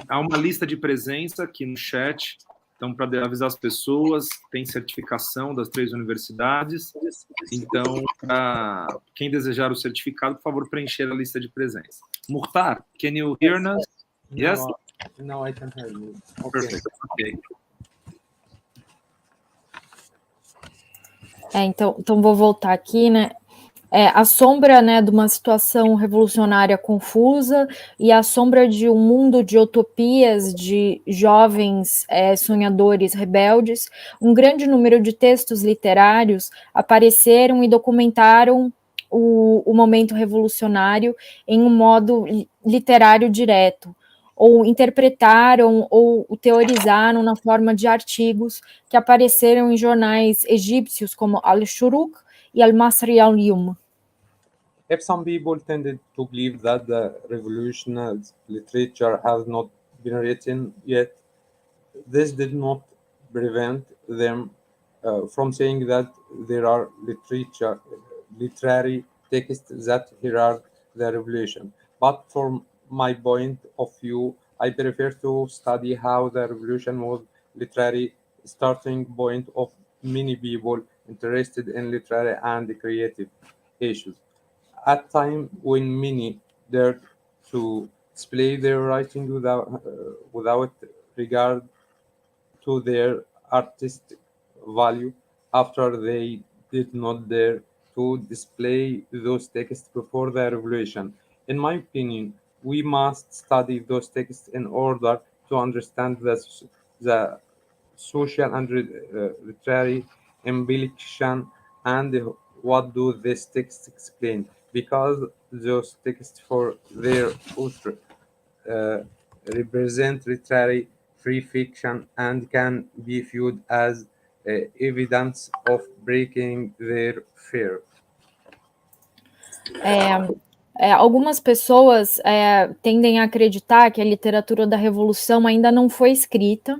há uma lista de presença aqui no chat, então para avisar as pessoas, tem certificação das 3 universidades, então para quem desejar o certificado, por favor, preencher a lista de presença. Mukhtar, can you hear us? Yes? No, I can hear you. Perfect. Okay. Então vou voltar aqui, né? A sombra, né, de uma situação revolucionária confusa e a sombra de um mundo de utopias de jovens sonhadores rebeldes, um grande número de textos literários apareceram e documentaram o momento revolucionário em um modo literário direto, ou interpretaram ou teorizaram na forma de artigos que apareceram em jornais egípcios como Al-Shuruk e Al-Masri Al-Yum. If some people tended to believe that the revolutionary literature has not been written yet, this did not prevent them from saying that there are literary texts that herald the revolution. But for my point of view, I prefer to study how the revolution was literary starting point of many people interested in literary and creative issues. At time when many dared to display their writing without regard to their artistic value, after they did not dare to display those texts before the revolution. In my opinion, we must study those texts in order to understand the social and literary implication and what do these texts explain, because those texts for their author uh, represent literary free fiction and can be viewed as evidence of breaking their fear. Algumas pessoas tendem a acreditar que a literatura da Revolução ainda não foi escrita,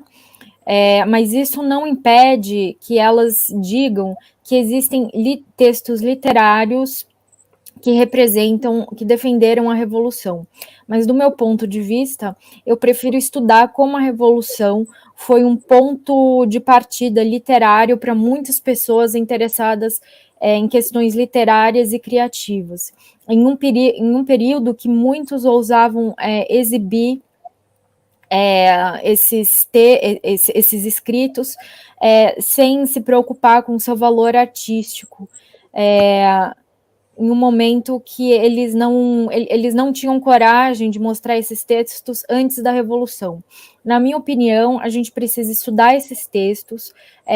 mas isso não impede que elas digam que existem textos literários que representam, que defenderam a Revolução. Mas, do meu ponto de vista, eu prefiro estudar como a Revolução foi um ponto de partida literário para muitas pessoas interessadas em questões literárias e criativas. Em um período que muitos ousavam exibir esses escritos sem se preocupar com seu valor artístico. Em um momento que eles não tinham coragem de mostrar esses textos antes da Revolução. Na minha opinião, a gente precisa estudar esses textos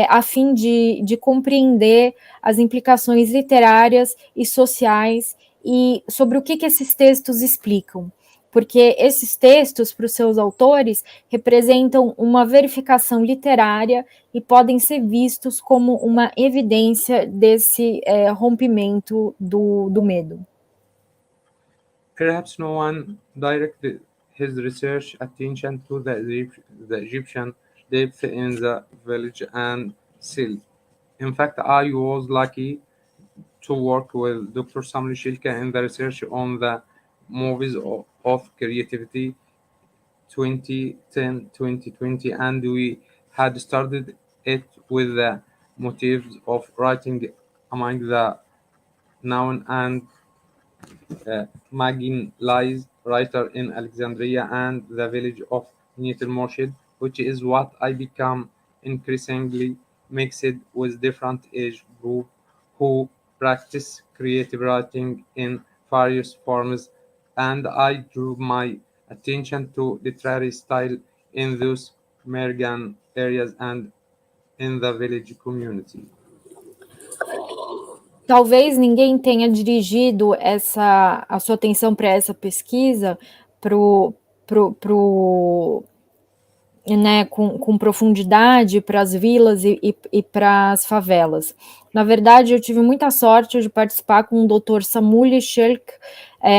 a fim de compreender as implicações literárias e sociais e sobre o que esses textos explicam. Porque esses textos, para os seus autores, representam uma verificação literária e podem ser vistos como uma evidência desse rompimento do medo. Perhaps no one directed his research attention to the Egyptian depth in the village and Sil. In fact, I was lucky to work with Dr. Samuel Shilka in the research on the movies of creativity 2010-2020, and we had started it with the motives of writing among the known and marginalized writer in Alexandria and the village of Nit al-Murshid, which is what I become increasingly mixed with different age groups who practice creative writing in various forms, and I drew my attention to literary style in those American areas and in the village community. Talvez ninguém tenha dirigido a sua atenção para essa pesquisa com profundidade para as vilas e para as favelas. Na verdade, eu tive muita sorte de participar com o Dr. Samuel Shilk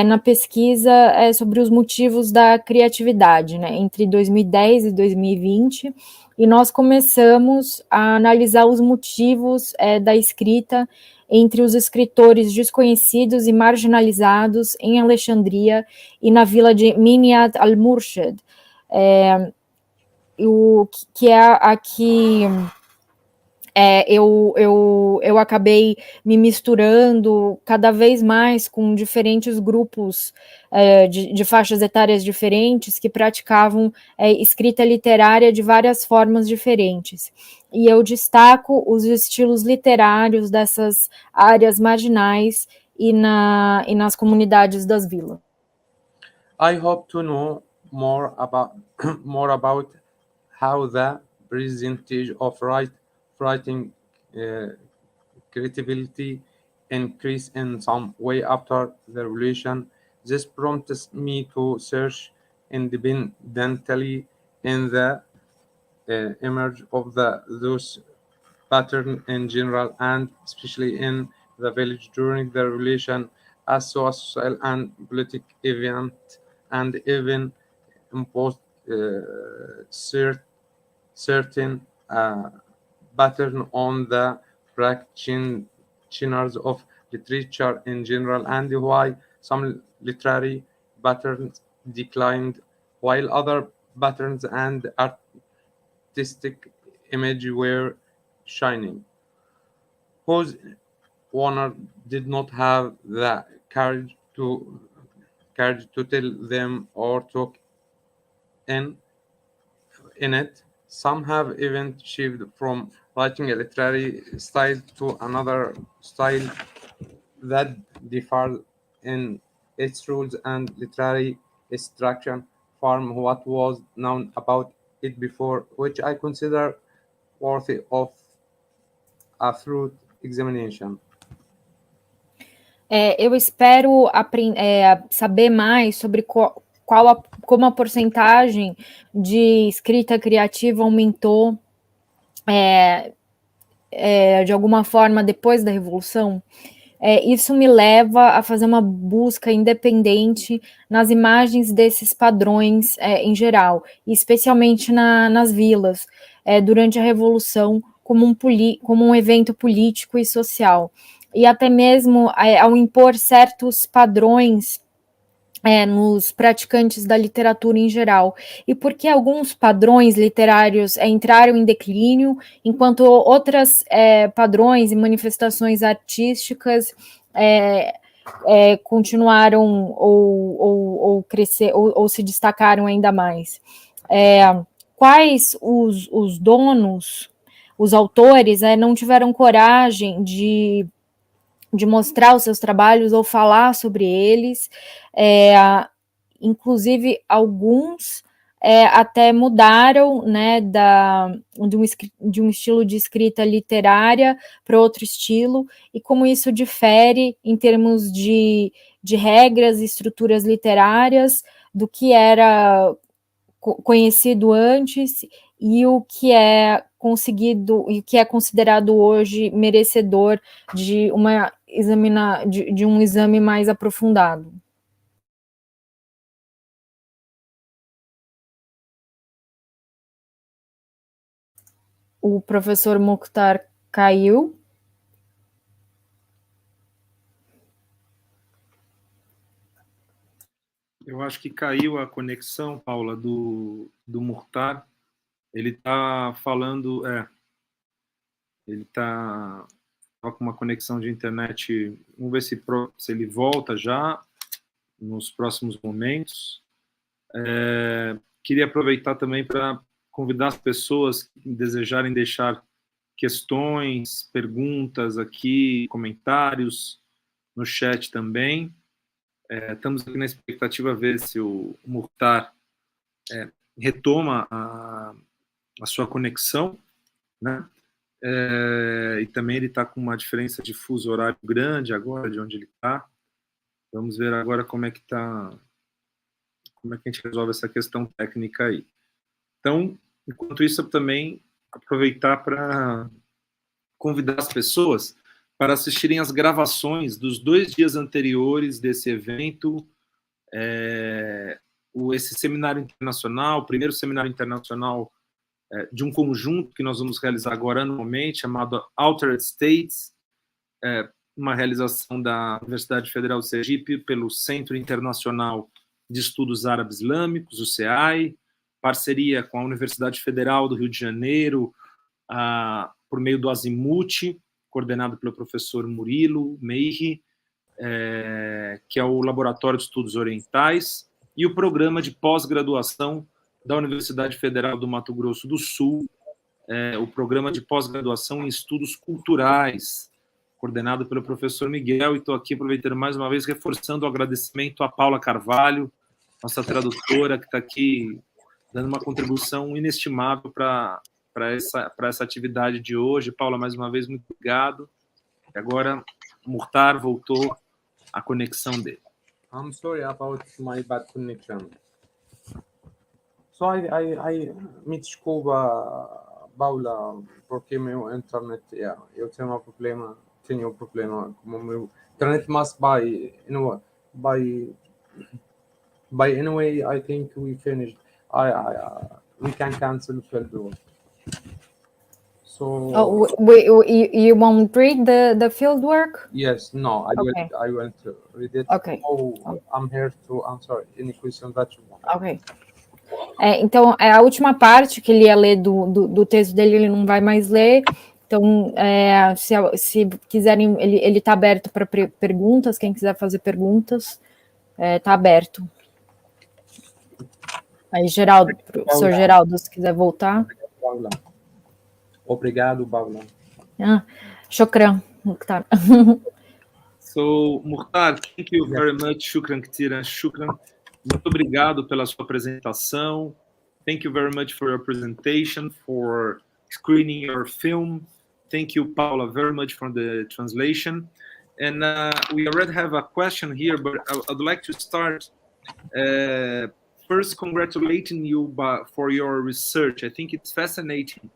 na pesquisa sobre os motivos da criatividade, entre 2010 e 2020, e nós começamos a analisar os motivos da escrita entre os escritores desconhecidos e marginalizados em Alexandria e na vila de Nit al-Murshid, que é aqui eu acabei me misturando cada vez mais com diferentes grupos de faixas etárias diferentes que praticavam escrita literária de várias formas diferentes. E eu destaco os estilos literários dessas áreas marginais e nas comunidades das vilas. I hope to know more about how the percentage of writing credibility increased in some way after the revolution. This prompts me to search independently in the image of those patterns in general and especially in the village during the revolution as social and political event, and even imposed certain pattern on the practitioners of literature in general, and why some literary patterns declined, while other patterns and artistic image were shining. Whose owner did not have the courage to tell them or talk in it. Some have even shifted from writing a literary style to another style that differs in its rules and literary structure from what was known about it before, which I consider worthy of a thorough examination. Eu espero saber mais sobre como a porcentagem de escrita criativa aumentou de alguma forma depois da Revolução. Isso me leva a fazer uma busca independente nas imagens desses padrões em geral, especialmente nas vilas, durante a Revolução, como um evento político e social. E até mesmo ao impor certos padrões nos praticantes da literatura em geral, e porque alguns padrões literários entraram em declínio, enquanto outras padrões e manifestações artísticas continuaram ou crescer ou se destacaram ainda mais. Quais os donos, os autores, não tiveram coragem de mostrar os seus trabalhos ou falar sobre eles, inclusive alguns até mudaram, né, de um estilo de escrita literária para outro estilo, e como isso difere em termos de regras e estruturas literárias do que era conhecido antes e o que é conseguido e o que é considerado hoje merecedor de de um exame mais aprofundado. O professor Mukhtar caiu. Eu acho que caiu a conexão, Paula, do Mukhtar. Ele está falando, ele está com uma conexão de internet. Vamos ver se ele volta já nos próximos momentos. Queria aproveitar também para convidar as pessoas que desejarem deixar questões, perguntas aqui, comentários no chat também. Estamos aqui na expectativa de ver se o Mukhtar retoma a sua conexão, né? E também ele está com uma diferença de fuso horário grande agora, de onde ele está. Vamos ver agora como é que a gente resolve essa questão técnica aí. Então, enquanto isso, eu também aproveitar para convidar as pessoas para assistirem as gravações dos 2 dias anteriores desse evento, esse seminário internacional, o primeiro seminário internacional de um conjunto que nós vamos realizar agora anualmente, chamado Altered States, uma realização da Universidade Federal de Sergipe pelo Centro Internacional de Estudos Árabes Islâmicos, o CEAI, parceria com a Universidade Federal do Rio de Janeiro, por meio do Azimuth, coordenado pelo professor Murilo Meiri, que é o Laboratório de Estudos Orientais, e o programa de pós-graduação da Universidade Federal do Mato Grosso do Sul, o programa de pós-graduação em estudos culturais, coordenado pelo professor Miguel, e estou aqui aproveitando mais uma vez, reforçando o agradecimento à Paula Carvalho, nossa tradutora, que está aqui dando uma contribuição inestimável para essa atividade de hoje. Paula, mais uma vez, muito obrigado. E agora, o Mukhtar voltou à conexão dele. I'm sorry about my bad connection. So I me desculpa, Paula, porque meu internet, eu tenho um problema, como meu internet, mas by anyway, I think we finished. We can cancel 12 hours. So you won't read the field work? yes, no, Okay. I will read it. Okay. I'm here to answer any question that you want. Ok. Então, a última parte que ele ia ler do texto dele, ele não vai mais ler. Então, se quiserem, ele está aberto para perguntas. Quem quiser fazer perguntas, está aberto. Aí, Geraldo, professor Geraldo, se quiser voltar. Obrigado, Paula. Shukran, Mukhtar. So, Mukhtar, thank you very much. Shukran, Ketira. Shukran. Muito obrigado pela sua apresentação. Thank you very much for your presentation, for screening your film. Thank you, Paula, very much for the translation. And we already have a question here, but I'd like to start first congratulating you for your research. I think it's fascinating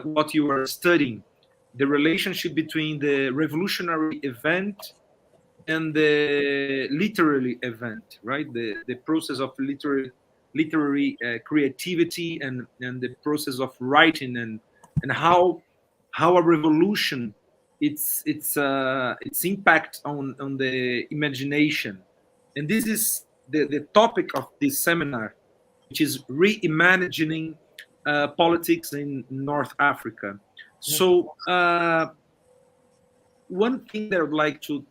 what you are studying, the relationship between the revolutionary event and the literary event, right? The process of literary creativity and the process of writing and how a revolution its impact on the imagination. And this is the topic of this seminar, which is reimagining politics in North Africa. So one thing that I would like to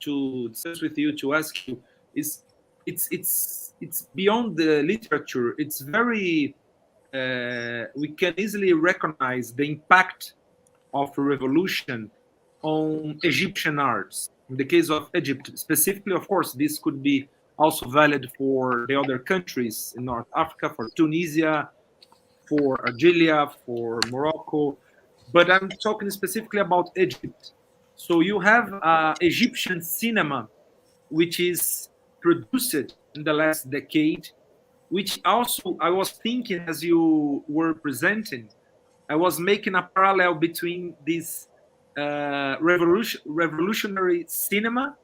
discuss with you, to ask you, is it's beyond the literature. It's very we can easily recognize the impact of a revolution on Egyptian arts. In the case of Egypt specifically, of course, this could be also valid for the other countries in North Africa, for Tunisia, for Algeria, for Morocco, but I'm talking specifically about Egypt. So you have Egyptian cinema, which is produced in the last decade, which also I was thinking as you were presenting, I was making a parallel between this revolutionary cinema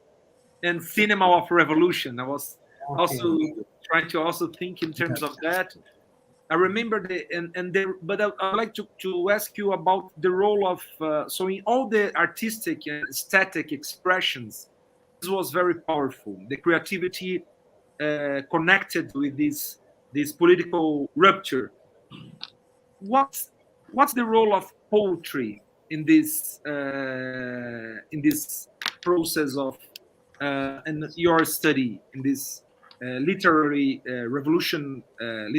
and cinema of revolution. I was also trying to also think in terms of that. I remember but I'd like to ask you about the role of so in all the artistic and aesthetic expressions, this was very powerful. The creativity connected with this political rupture. What's the role of poetry in this process of and your study in this literary revolution and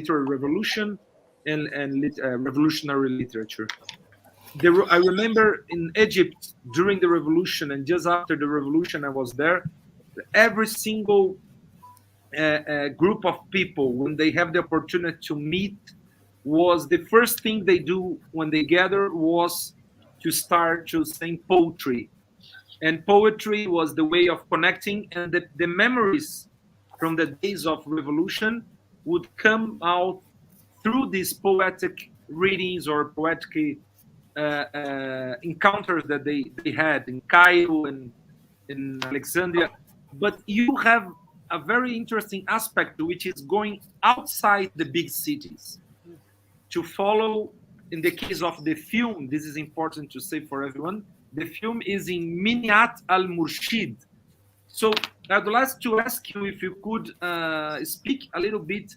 revolutionary literature? I remember in Egypt during the revolution and just after the revolution, I was there. Every single group of people, when they have the opportunity to meet, was the first thing they do when they gather was to start to sing poetry. And poetry was the way of connecting, and the memories from the days of revolution would come out through these poetic readings or poetic encounters that they had in Cairo and in Alexandria. But you have a very interesting aspect, which is going outside the big cities to follow. In the case of the film, this is important to say for everyone, the film is in Miniat al-Murshid. So I'd like to ask you if you could speak a little bit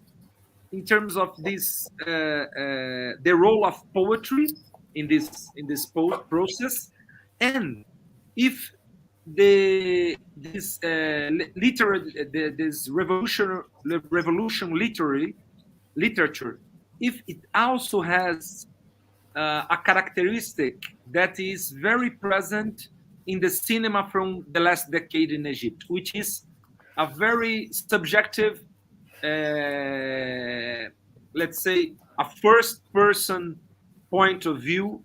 in terms of this, the role of poetry in this process, and if this revolution literature, if it also has a characteristic that is very present in the cinema from the last decade in Egypt, which is a very subjective, let's say, a first-person point of view,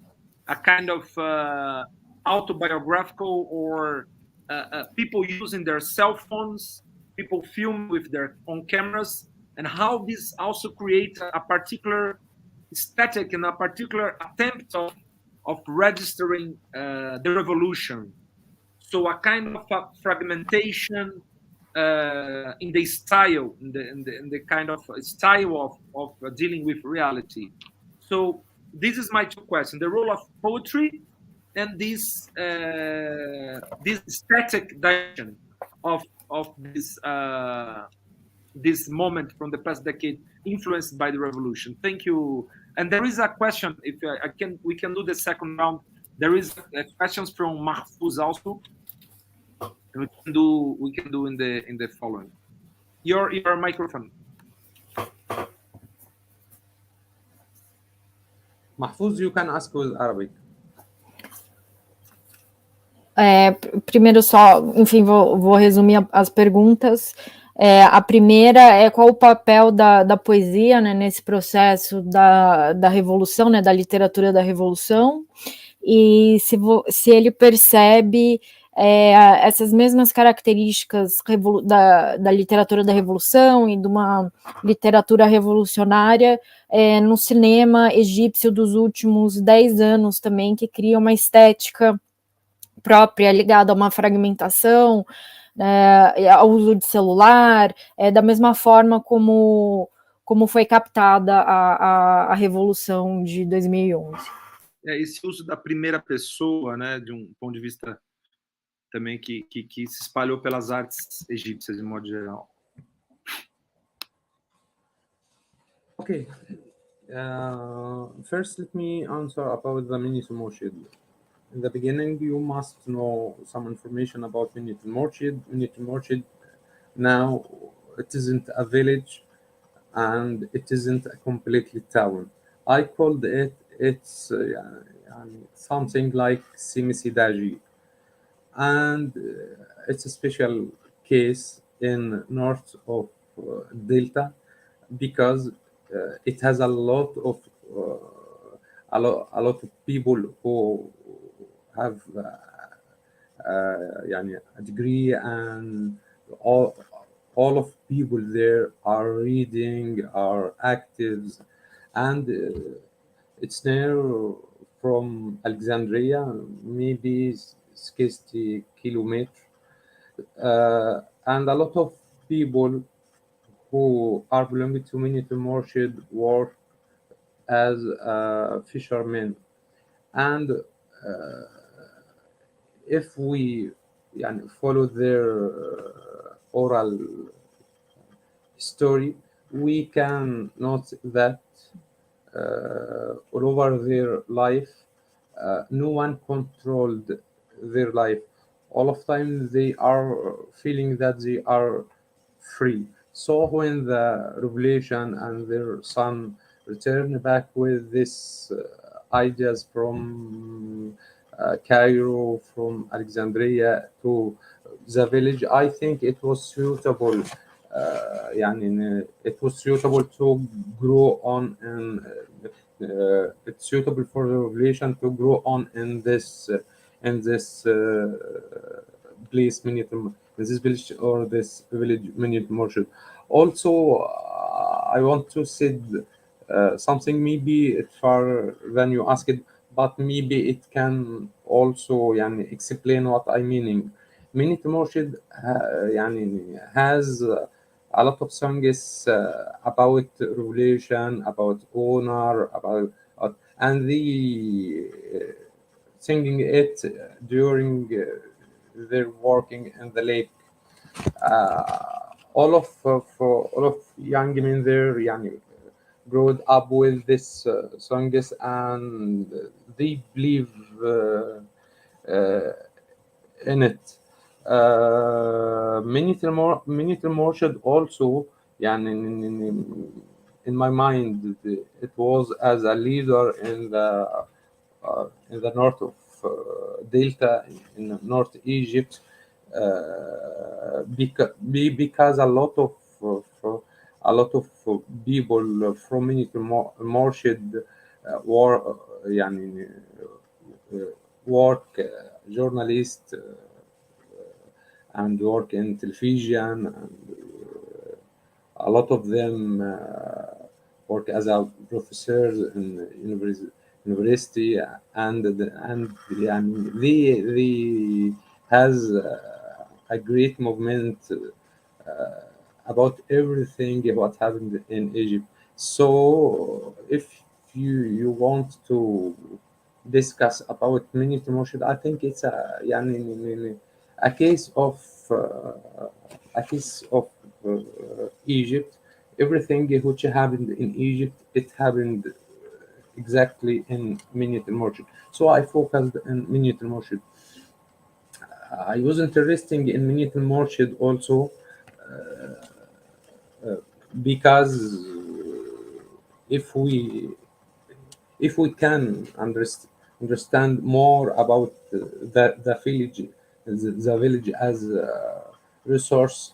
a kind of autobiographical, or people using their cell phones, people film with their own cameras, and how this also creates a particular aesthetic and a particular attempt of registering the revolution. So a kind of a fragmentation in the style, in the kind of style of dealing with reality. So this is my two questions: the role of poetry and this static direction of this moment from the past decade influenced by the revolution. Thank you. And there is a question. If we can do the second round. There is questions from Mahfouz also. We can do in the following. Your microphone. Mahfouz, you can ask with Arabic. Primeiro só, enfim, vou resumir as perguntas. A primeira é qual o papel da poesia, né, nesse processo da revolução, né, da literatura da revolução, e se ele percebe essas mesmas características da literatura da revolução e de uma literatura revolucionária no cinema egípcio dos últimos 10 anos também, que cria uma estética própria ligada a uma fragmentação, ao uso de celular, da mesma forma como foi captada a Revolução de 2011. Esse uso da primeira pessoa, né, de um ponto de vista também que se espalhou pelas artes egípcias, de modo geral. Okay. First, let me answer about the Minit al-Murshid. In the beginning, you must know some information about Minit al-Murshid. Minit al-Murshid, now, it isn't a village and it isn't a completely town. I called it's something like Simisidaji. And it's a special case in north of Delta because it has a lot of people who have a degree, and all of people there are reading, are active, and it's near from Alexandria, maybe 60 kilometers, and a lot of people who are belonging to Minit al-Murshid work as fishermen. And if we follow their oral story, we can note that all over their life, no one controlled their life. All of time they are feeling that they are free. So when the revelation and their son return back with this ideas from Cairo, from Alexandria to the village, I think it was suitable. It was suitable to grow on, and it's suitable for the revelation to grow on in this place, in this village or this village, Minit al-Murshid. Also, I want to say something maybe it's far than you asked, but maybe it can also explain what I meaning. Minit al-Murshid has a lot of songs about revolution, about honor, about and the singing it during their working in the lake. All of young men there growed up with this songs, and they believe in it. Minit al-Murshid also, in my mind, it was as a leader in the north of Delta, in North Egypt, because a lot of people from Minit al-Murshid work journalists and work in television, and a lot of them work as a professors in university, and they has a great movement about everything what happened in Egypt. So if you want to discuss about Minute Murshid, I think it's a case of Egypt. Everything which happened in Egypt, it happened exactly in Minute Murshid. So I focused on Minute Murshid. I was interested in Minute Murshid also because if we can understand more about the village as a resource,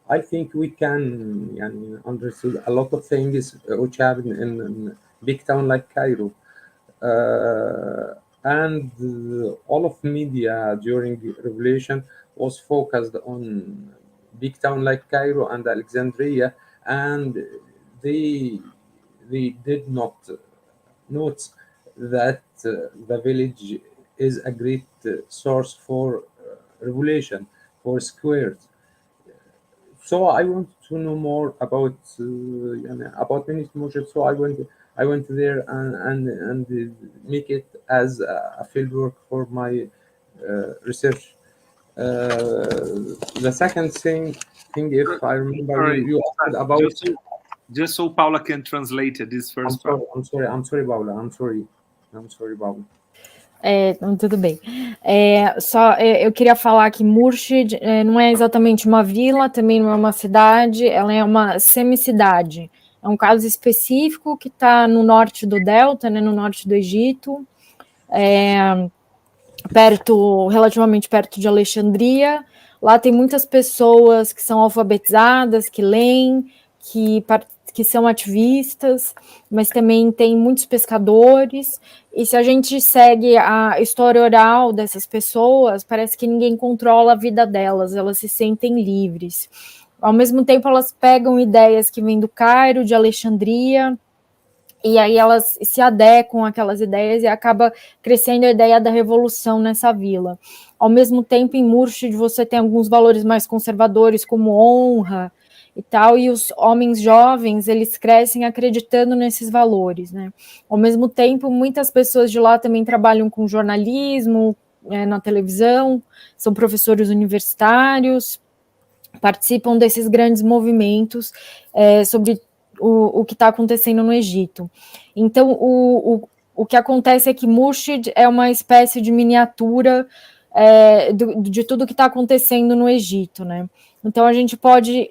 I think we can understand a lot of things which happen in big town like Cairo. And all of media during the revolution was focused on big town like Cairo and Alexandria, and they did not note that the village is a great source for revolution, for squares. So I want to know more about Minute Murshid. So I went there and make it as a fieldwork for my research. The second thing, if I remember, Sorry, you asked about. Just so Paula can translate it, this first part. I'm sorry, Paula. I'm sorry, Paula. Tudo bem. Eu queria falar que Murshid não é exatamente uma vila, também não é uma cidade, ela é uma semicidade. É um caso específico que está no norte do Delta, né, no norte do Egito, relativamente perto de Alexandria. Lá tem muitas pessoas que são alfabetizadas, que leem, que são ativistas, mas também tem muitos pescadores, e se a gente segue a história oral dessas pessoas, parece que ninguém controla a vida delas, elas se sentem livres. Ao mesmo tempo, elas pegam ideias que vêm do Cairo, de Alexandria, e aí elas se adequam àquelas ideias e acaba crescendo a ideia da revolução nessa vila. Ao mesmo tempo, em Murshid, você tem alguns valores mais conservadores, como honra, e tal, e os homens jovens, eles crescem acreditando nesses valores, né? Ao mesmo tempo, muitas pessoas de lá também trabalham com jornalismo, na televisão, são professores universitários, participam desses grandes movimentos sobre o que está acontecendo no Egito. Então, o que acontece é que Murshid é uma espécie de miniatura de tudo que está acontecendo no Egito, né? Então,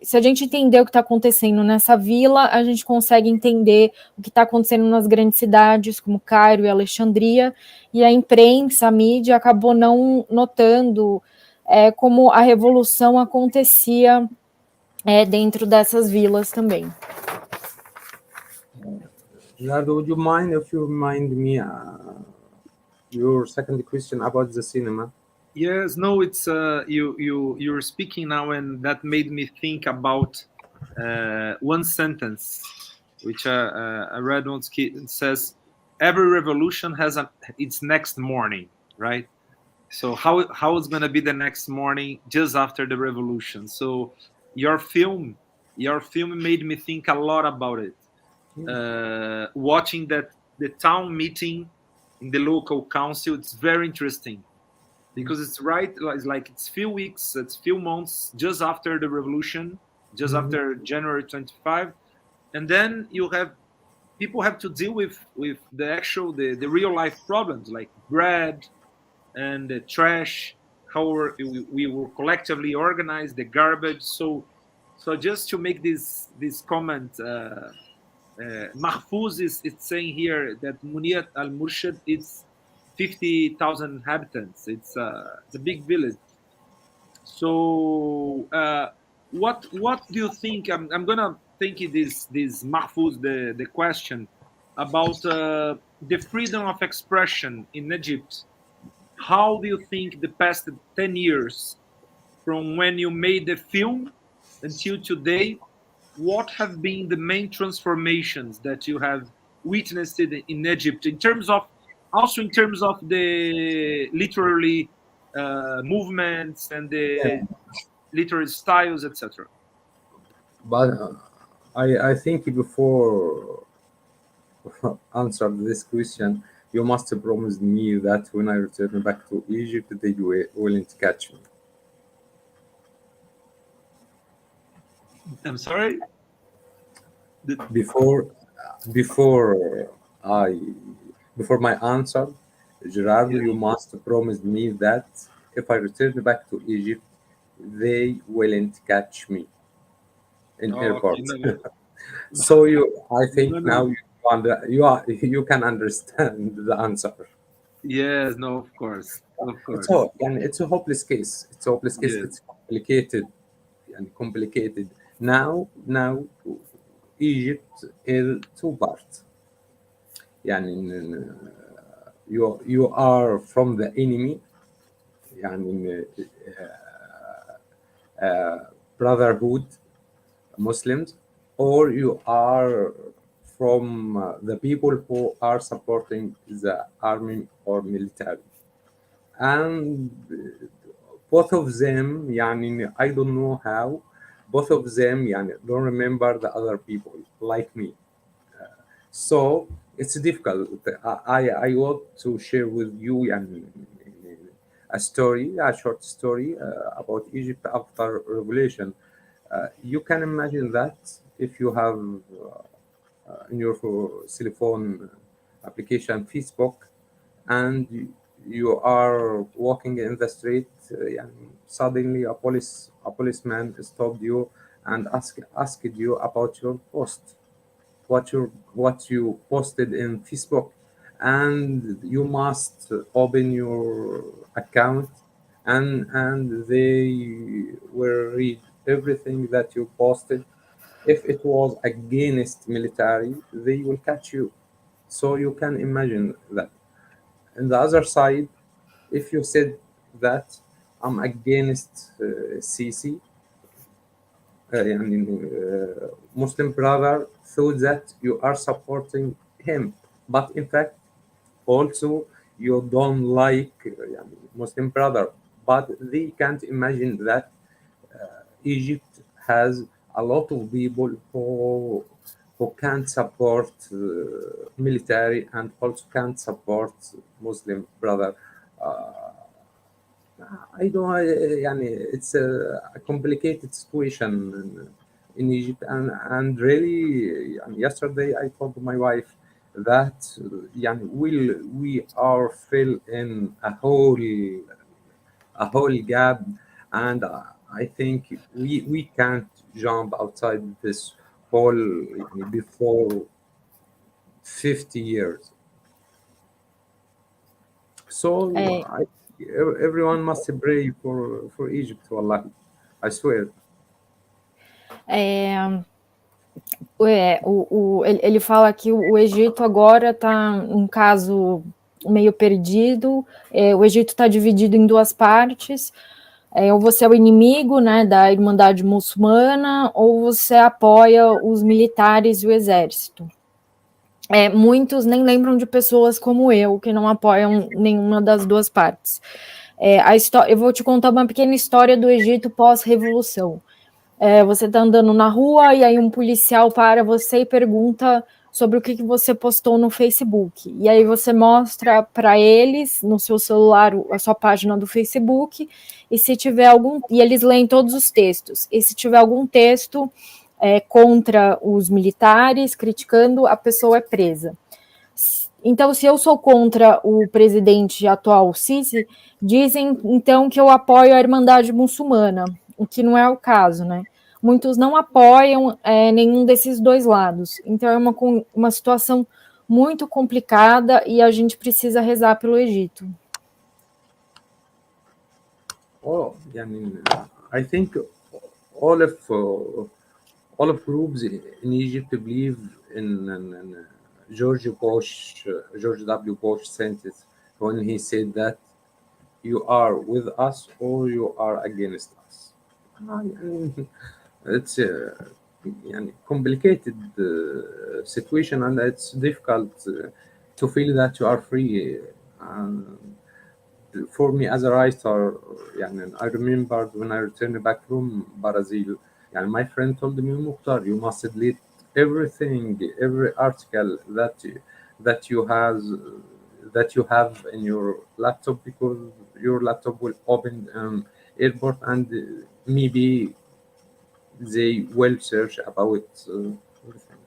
se a gente entender o que está acontecendo nessa vila, a gente consegue entender o que está acontecendo nas grandes cidades, como Cairo e Alexandria, e a imprensa, a mídia, acabou não notando como a revolução acontecia dentro dessas vilas também. Geraldo, would you mind if you remind me your second question about the cinema? Yes, no, it's you're speaking now, and that made me think about one sentence, which I read once. It says, "Every revolution has its next morning," right? So how is going to be the next morning just after the revolution? So your film made me think a lot about it. Watching the town meeting in the local council, it's very interesting. Because it's few weeks, it's few months just after the revolution, just after January 25, and then people have to deal with the real life problems like bread and the trash, how we were collectively organized, the garbage. So just to make this comment, Mahfouz is saying here that Muniyat al-Murshid is 50,000 inhabitants. It's a big village. So what do you think? I'm gonna think this Mahfouz the question about the freedom of expression in Egypt. How do you think the past 10 years, from when you made the film until today, what have been the main transformations that you have witnessed in Egypt in terms of the literary movements and the literary styles, etc.? But I think before answer this question, you must promise me that when I return back to Egypt, they won't catch me. I'm sorry. Before my answer, Geraldo, you must promise me that if I return back to Egypt, they won't catch me in airport. Okay, So I think No. now you can understand the answer. Yes, no, of course. It's a hopeless case. It's a hopeless case. Yes. It's complicated and complicated. Now Egypt is two parts. يعني you are from the enemy, يعني brotherhood Muslims, or you are from the people who are supporting the army or military. And both of them, يعني I don't know how, both of them يعني don't remember the other people like me. So it's difficult. I want to share with you يعني, a short story about Egypt after revolution. You can imagine that if you have in your cell phone application Facebook, and you are walking in the street, and suddenly a policeman stopped you and asked you about your post, what you posted in Facebook, and you must open your account, and they will read everything that you posted. If it was against military, they will catch you. So you can imagine that. On the other side, if you said that I'm against Sisi, Muslim brother thought that you are supporting him, but in fact, also you don't like Muslim brother. But they can't imagine that Egypt has a lot of people who can't support military and also can't support Muslim brother. I don't. It's a complicated situation in Egypt, and really, yesterday I told my wife that we are filled in a whole gap, and I think we can't jump outside this hole before 50 years. So everyone must pray for Egypt, wallahi. I swear. Ele fala que o Egito agora está um caso meio perdido. O Egito está dividido em duas partes. Ou você é o inimigo, né, da Irmandade Muçulmana, ou você apoia os militares e o exército. Muitos nem lembram de pessoas como eu, que não apoiam nenhuma das duas partes. Eu vou te contar uma pequena história do Egito pós-revolução. Você está andando na rua e aí um policial para você e pergunta sobre o que você postou no Facebook. E aí você mostra para eles, no seu celular, a sua página do Facebook, e se tiver e eles leem todos os textos. E se tiver algum texto contra os militares, criticando, a pessoa é presa. Então, se eu sou contra o presidente atual, Sisi, dizem, então, que eu apoio a Irmandade Muçulmana, o que não é o caso, né? Muitos não apoiam nenhum desses dois lados. Então, é uma situação muito complicada e a gente precisa rezar pelo Egito. I think all of groups in Egypt believe in George W. Bush sentence when he said that you are with us or you are against us. It's a complicated situation, and it's difficult to feel that you are free. For me as a writer, I remember when I returned back from Brazil, my friend told me, Mukhtar, you must delete everything, every article that you have in your laptop, because your laptop will open airport, and maybe they will search about everything.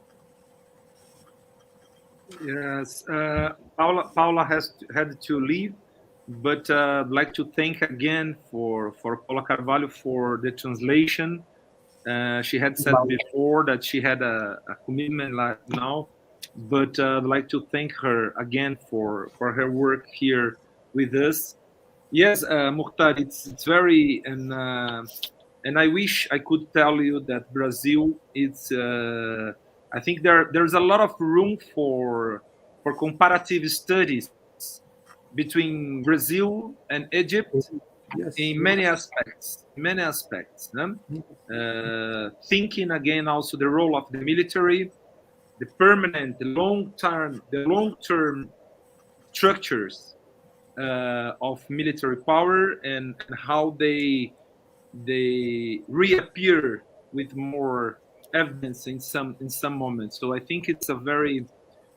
Yes, Paula had to leave, but I'd like to thank again for Paula Carvalho for the translation. She had said before that she had a commitment like now, but I'd like to thank her again for her work here with us. Yes, Mukhtar, it's very and I wish I could tell you that Brazil it's I think there's a lot of room for comparative studies between Brazil and Egypt in many aspects. Thinking again also the role of the military, the permanent, the long-term structures of military power, and how they reappear with more evidence in some moments. So I think it's a very...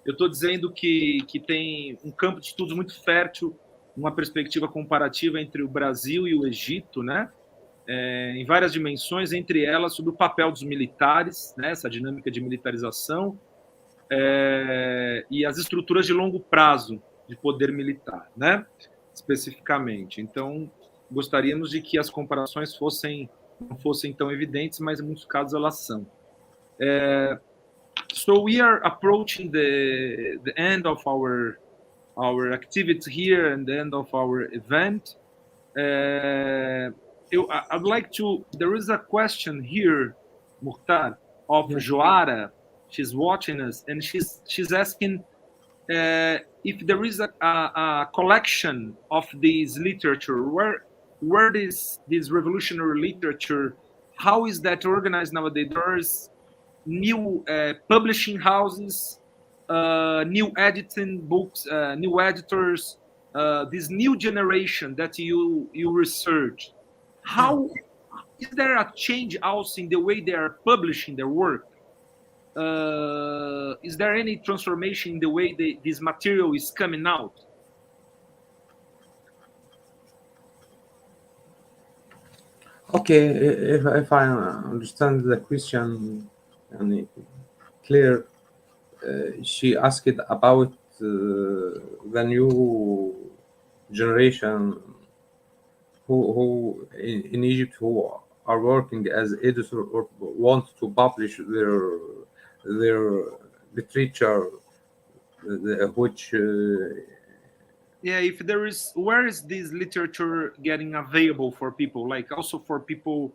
Eu estou dizendo que tem um campo de estudos muito fértil, uma perspectiva comparativa entre o Brasil e o Egito, né? Em várias dimensões, entre elas sobre o papel dos militares, né? Essa dinâmica de militarização, e as estruturas de longo prazo de poder militar, né? Especificamente. Então, gostaríamos de que as comparações não fossem tão evidentes, mas em muitos casos elas são. So we are approaching the end of our activity here and the end of our event. I'd like to... There is a question here, Mukhtar, of Joara. She's watching us, and she's asking if there is a collection of this literature. Where this revolutionary literature, how is that organized nowadays? There's new publishing houses, new editing books, new editors, this new generation that you research. How is there a change also in the way they are publishing their work? Is there any transformation in the way this material is coming out? Okay, if I understand the question clear, she asked about the new generation who in Egypt who are working as editors or want to publish their literature, which if there is, where is this literature getting available for people? Like also for people,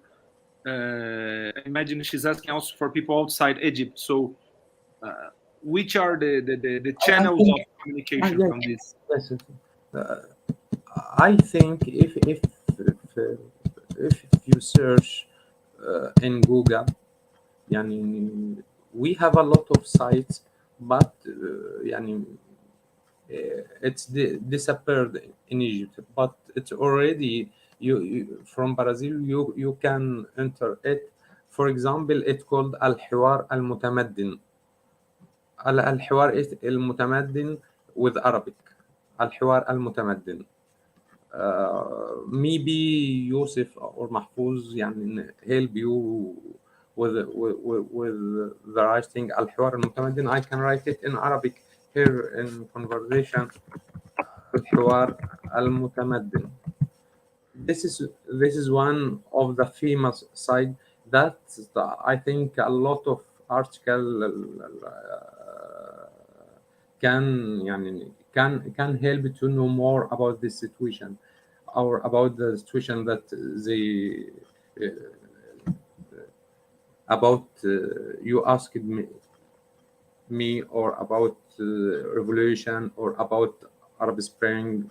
I imagine she's asking also for people outside Egypt. So which are the channels of communication from this? Yes. I think if you search in Google, we have a lot of sites, but it's disappeared in Egypt. But it's already you from Brazil. You can enter it. For example, it's called الحوار المتمدن. الحوار المتمدن with Arabic. الحوار المتمدن. Maybe Yusuf or Mahfouz help you with the writing. الحوار المتمدن. I can write it in Arabic here in conversation. الحوار المتمدن. This is one of the famous site that I think a lot of article can help to know more about this situation, or about the situation that they about you asked me or about revolution or about Arab Spring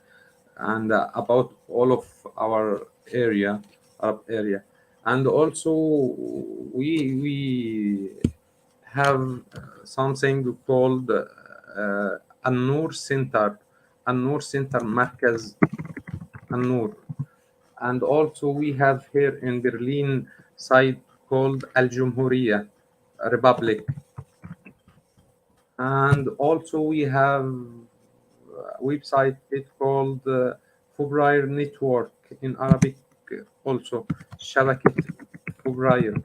and about all of our Arab area. And also we have something called النور Center, النور Center مركز النور. And also we have here in Berlin site called الجمهورية Republic. And also we have a website, it's called Fubrair Network in Arabic, also شبكة فبراير.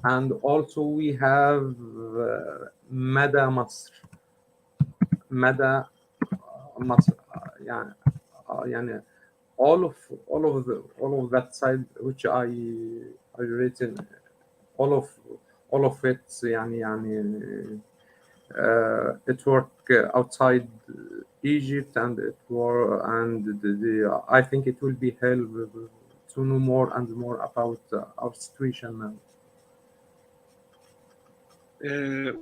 And also we have مدى مصر. مدى مصر يعني all of that side which I written, all of it يعني it work outside Egypt, and I think it will be help to know more and more about our situation now.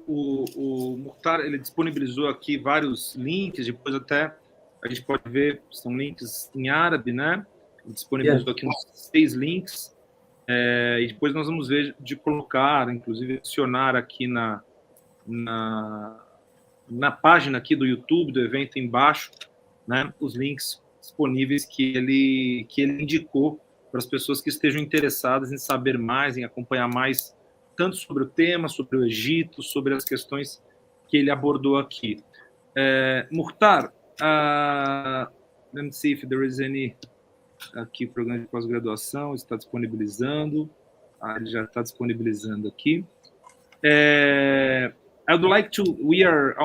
O Mukhtar, ele disponibilizou aqui vários links, depois até a gente pode ver, são links em árabe, né? Ele disponibilizou aqui uns 6 links, e depois nós vamos ver de colocar, inclusive adicionar aqui na página aqui do YouTube, do evento embaixo, né, os links disponíveis que ele indicou para as pessoas que estejam interessadas em saber mais, em acompanhar mais, tanto sobre o tema, sobre o Egito, sobre as questões que ele abordou aqui. Mukhtar, let me see if there is any... Aqui, programa de pós-graduação, está disponibilizando. Ele já está disponibilizando aqui. I would like to... We are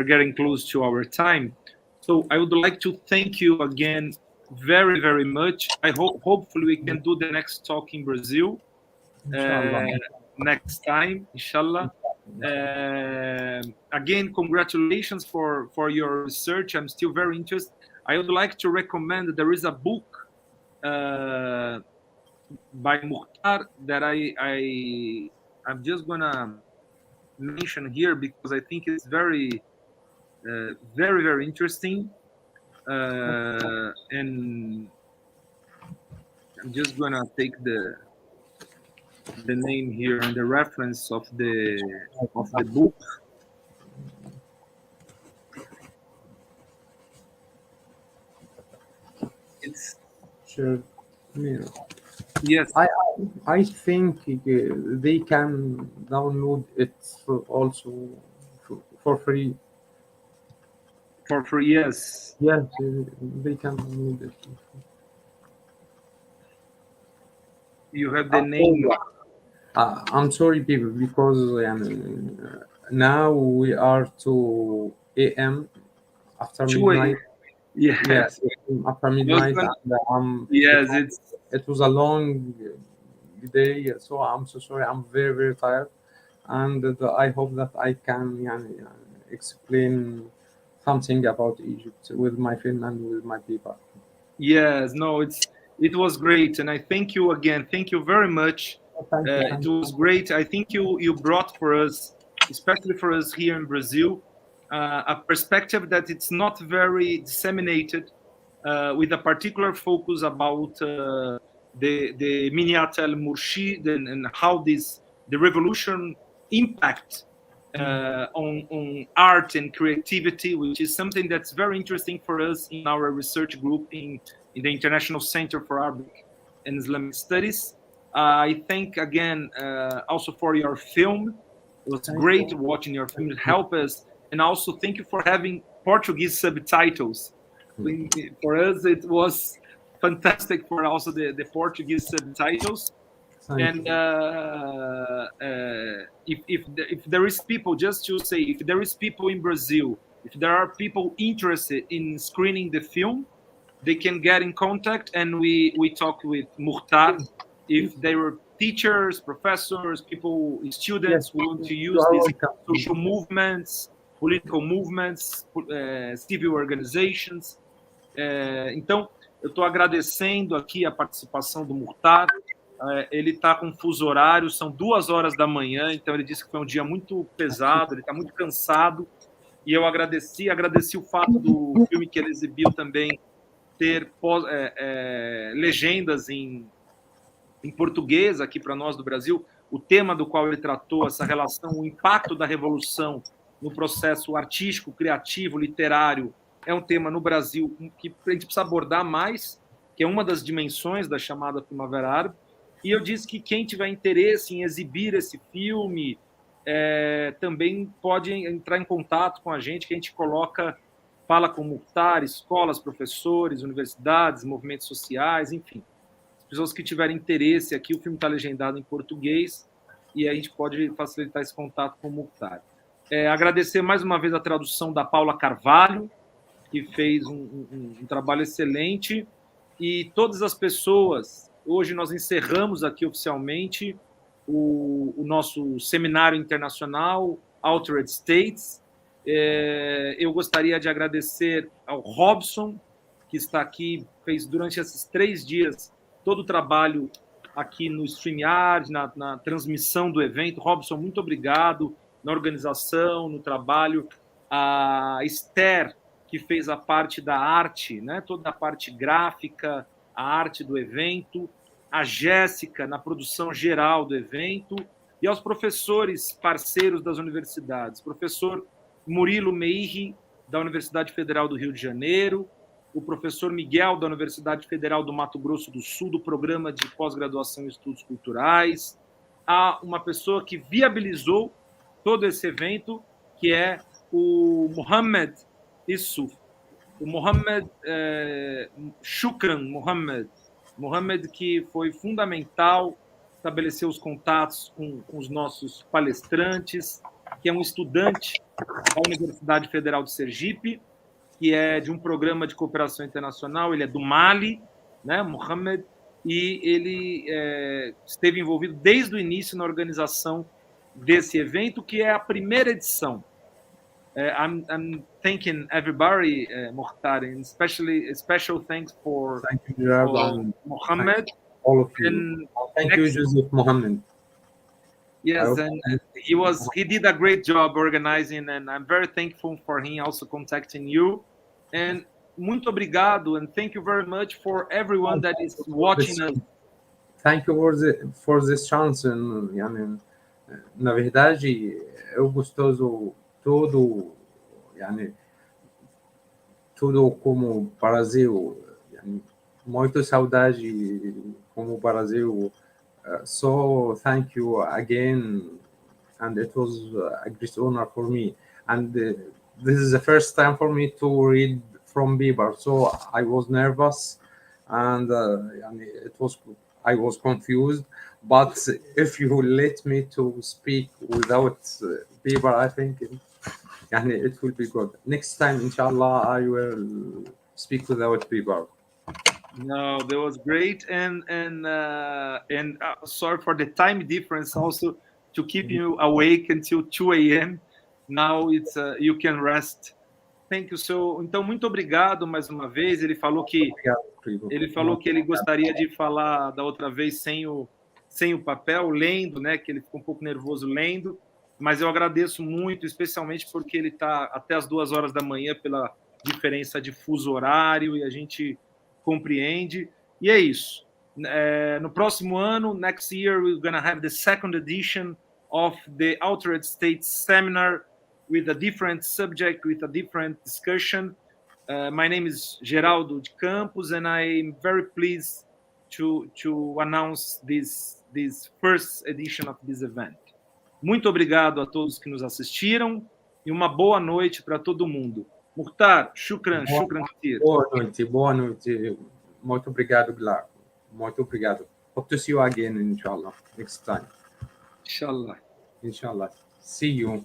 getting close to our time. So I would like to thank you again very, very much. Hopefully we can do the next talk in Brazil next time, inshallah. Again, congratulations for your research. I'm still very interested. I would like to recommend that there is a book by Mukhtar that I'm just gonna mention here because I think it's very, very interesting. And I'm just gonna take the name here and the reference of the book. It's sure. Yes, I think they can download it also for free. For free, yes. Yes, they can download it. You have the name. I'm sorry, people, because now we are 2 a.m. after midnight. Yes. After midnight. It was a long day, so I'm so sorry. I'm very, very tired, and I hope that I can explain something about Egypt with my film and with my people. Yes, no, it was great, and I thank you again. Thank you very much. It was great. I think you brought for us, especially for us here in Brazil, a perspective that it's not very disseminated, with a particular focus about the Miniyat al-Murshid and how the revolution impact on art and creativity, which is something that's very interesting for us in our research group in the International Center for Arabic and Islamic Studies. I thank again also for your film. It was great watching your film. It helped us. And also thank you for having Portuguese subtitles. For us, it was fantastic for also the Portuguese subtitles. And if there is people, just to say, if there is people in Brazil, if there are people interested in screening the film, they can get in contact, and we talk with Mukhtar. If they were teachers, professors, people, students who want to use these social movements, political movements, civil organizations. Então, eu estou agradecendo aqui a participação do Mukhtar. Ele está com fuso horário, são 2 horas da manhã, então ele disse que foi um dia muito pesado, ele está muito cansado, e eu agradeci o fato do filme que ele exibiu também ter legendas em português aqui para nós do Brasil. O tema do qual ele tratou, essa relação, o impacto da revolução no processo artístico, criativo, literário, é um tema no Brasil que a gente precisa abordar mais, que é uma das dimensões da chamada Primavera Árabe. E eu disse que quem tiver interesse em exibir esse filme, também pode entrar em contato com a gente, que a gente fala com o Mukhtar, escolas, professores, universidades, movimentos sociais, enfim. As pessoas que tiverem interesse aqui, o filme está legendado em português e a gente pode facilitar esse contato com o Mukhtar. Agradecer mais uma vez a tradução da Paula Carvalho, que fez um trabalho excelente, e todas as pessoas. Hoje nós encerramos aqui oficialmente o nosso seminário internacional Altered States. Eu gostaria de agradecer ao Robson, que está aqui, fez durante esses 3 dias todo o trabalho aqui no StreamYard, na transmissão do evento. Robson, muito obrigado na organização, no trabalho. A Esther, que fez a parte da arte, né, toda a parte gráfica, a arte do evento. A Jéssica, na produção geral do evento. E aos professores parceiros das universidades. Professor Murilo Meirri, da Universidade Federal do Rio de Janeiro, o professor Miguel, da Universidade Federal do Mato Grosso do Sul, do Programa de Pós-Graduação em Estudos Culturais. Há uma pessoa que viabilizou todo esse evento, que é o Mohamed Issouf. O Mohamed Shukran Mohamed, que foi fundamental, estabeleceu os contatos com os nossos palestrantes, que é um estudante da Universidade Federal de Sergipe, que é de um programa de cooperação internacional, ele é do Mali, né, Mohamed, e ele esteve envolvido desde o início na organização desse evento, que é a primeira edição. I'm thanking everybody, Mukhtar, and special thanks for Mohamed. All of you. Thank you, Joseph Mohamed. Yes, and he did a great job organizing, and I'm very thankful for him also contacting you. And muito obrigado, and thank you very much for everyone that is watching us. Thank you for this chance. Na verdade, é gostoso tudo como Brasil, muito saudade como Brasil. So thank you again, and it was a great honor for me. And this is the first time for me to read from paper, so I was nervous, and I was confused. But if you let me to speak without paper, I think it will be good. Next time, inshallah, I will speak without paper. No, that was great, and sorry for the time difference also to keep you awake until 2 a.m. Now it's you can rest. Thank you so. Então, muito obrigado mais uma vez. Ele falou que ele gostaria de falar da outra vez sem o papel, lendo, né? Que ele ficou um pouco nervoso lendo. Mas eu agradeço muito, especialmente porque ele está até as 2 horas da manhã pela diferença de fuso horário, e a gente compreende. E é isso. No próximo ano, next year, we're going to have the 2nd edition of the Altered States Seminar with a different subject, with a different discussion. My name is Geraldo de Campos, and I'm very pleased to announce this first edition of this event. Muito obrigado a todos que nos assistiram e uma boa noite para todo mundo. Mukhtar, shukran kathir. Boa noite. Muito obrigado, Bilal. Muito obrigado. Hope to see you again, inshallah, next time. Inshallah. See you.